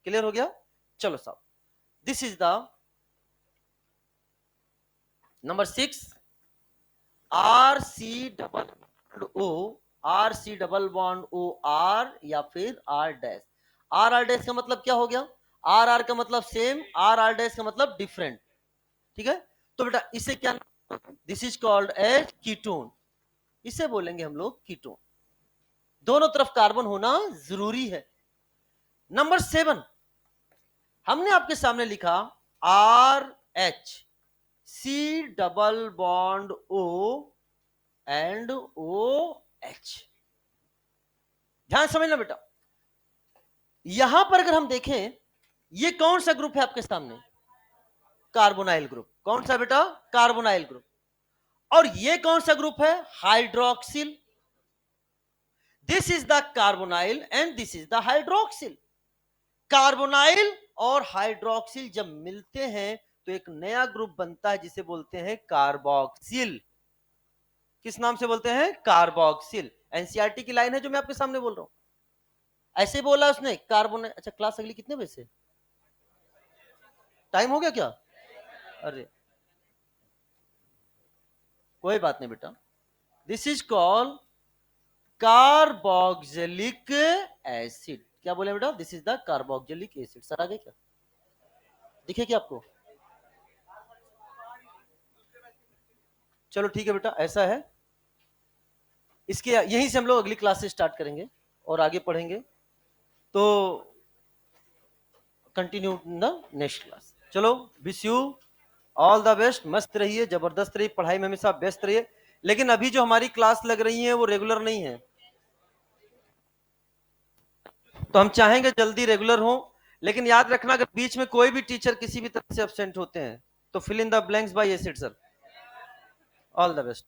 क्लियर हो गया? चलो साहब, this is the number 6, RC/O, RC/O या फिर R डैश। R डैश का मतलब क्या हो गया? R का मतलब सेम, R डैश का मतलब डिफरेंट। ठीक है, तो बेटा इसे क्या, this is called as ketone, इसे बोलेंगे हम लोग कीटोन। दोनों तरफ कार्बन होना जरूरी है। नंबर 7, हमने आपके सामने लिखा RH, C/O एंड OH। ध्यान समझना बेटा, यहां पर अगर हम देखें, ये कौन सा ग्रुप है आपके सामने? Carbonyl group. कौन सा बेटा? Carbonyl group. और ये कौन सा ग्रुप है? Hydroxyl. This is the carbonyl and this is the hydroxyl. Carbonyl और हाइड्रोक्सिल जब मिलते हैं तो एक नया ग्रुप बनता है जिसे बोलते हैं कार्बोक्सिल। किस नाम से बोलते हैं? कार्बोक्सिल। एनसीईआरटी की लाइन है जो मैं आपके सामने बोल रहा हूं। ऐसे बोला उसने कार्बन। अच्छा, क्लास अगली कितने बजे से? टाइम हो गया क्या? अरे कोई बात नहीं बेटा, this is called carboxylic acid. क्या बोले बेटा? This is the carboxylic acid. Sir आगे क्या दिखे क्या आपको? चलो ठीक है बेटा, ऐसा है। इसके यहीं से हम लोग अगली क्लास से स्टार्ट करेंगे और आगे पढ़ेंगे, तो continue in the next class. चलो, wish you all the best. मस्त रहिए, जबरदस्त रहिए, पढ़ाई में हमेशा व्यस्त रहिए। लेकिन अभी जो हमारी क्लास लग रही है वो रेगुलर नहीं है, तो हम चाहेंगे जल्दी रेगुलर हो। लेकिन याद रखना, अगर बीच में कोई भी टीचर किसी भी तरह से एब्सेंट होते हैं तो fill in the blanks by acid sir. All the best.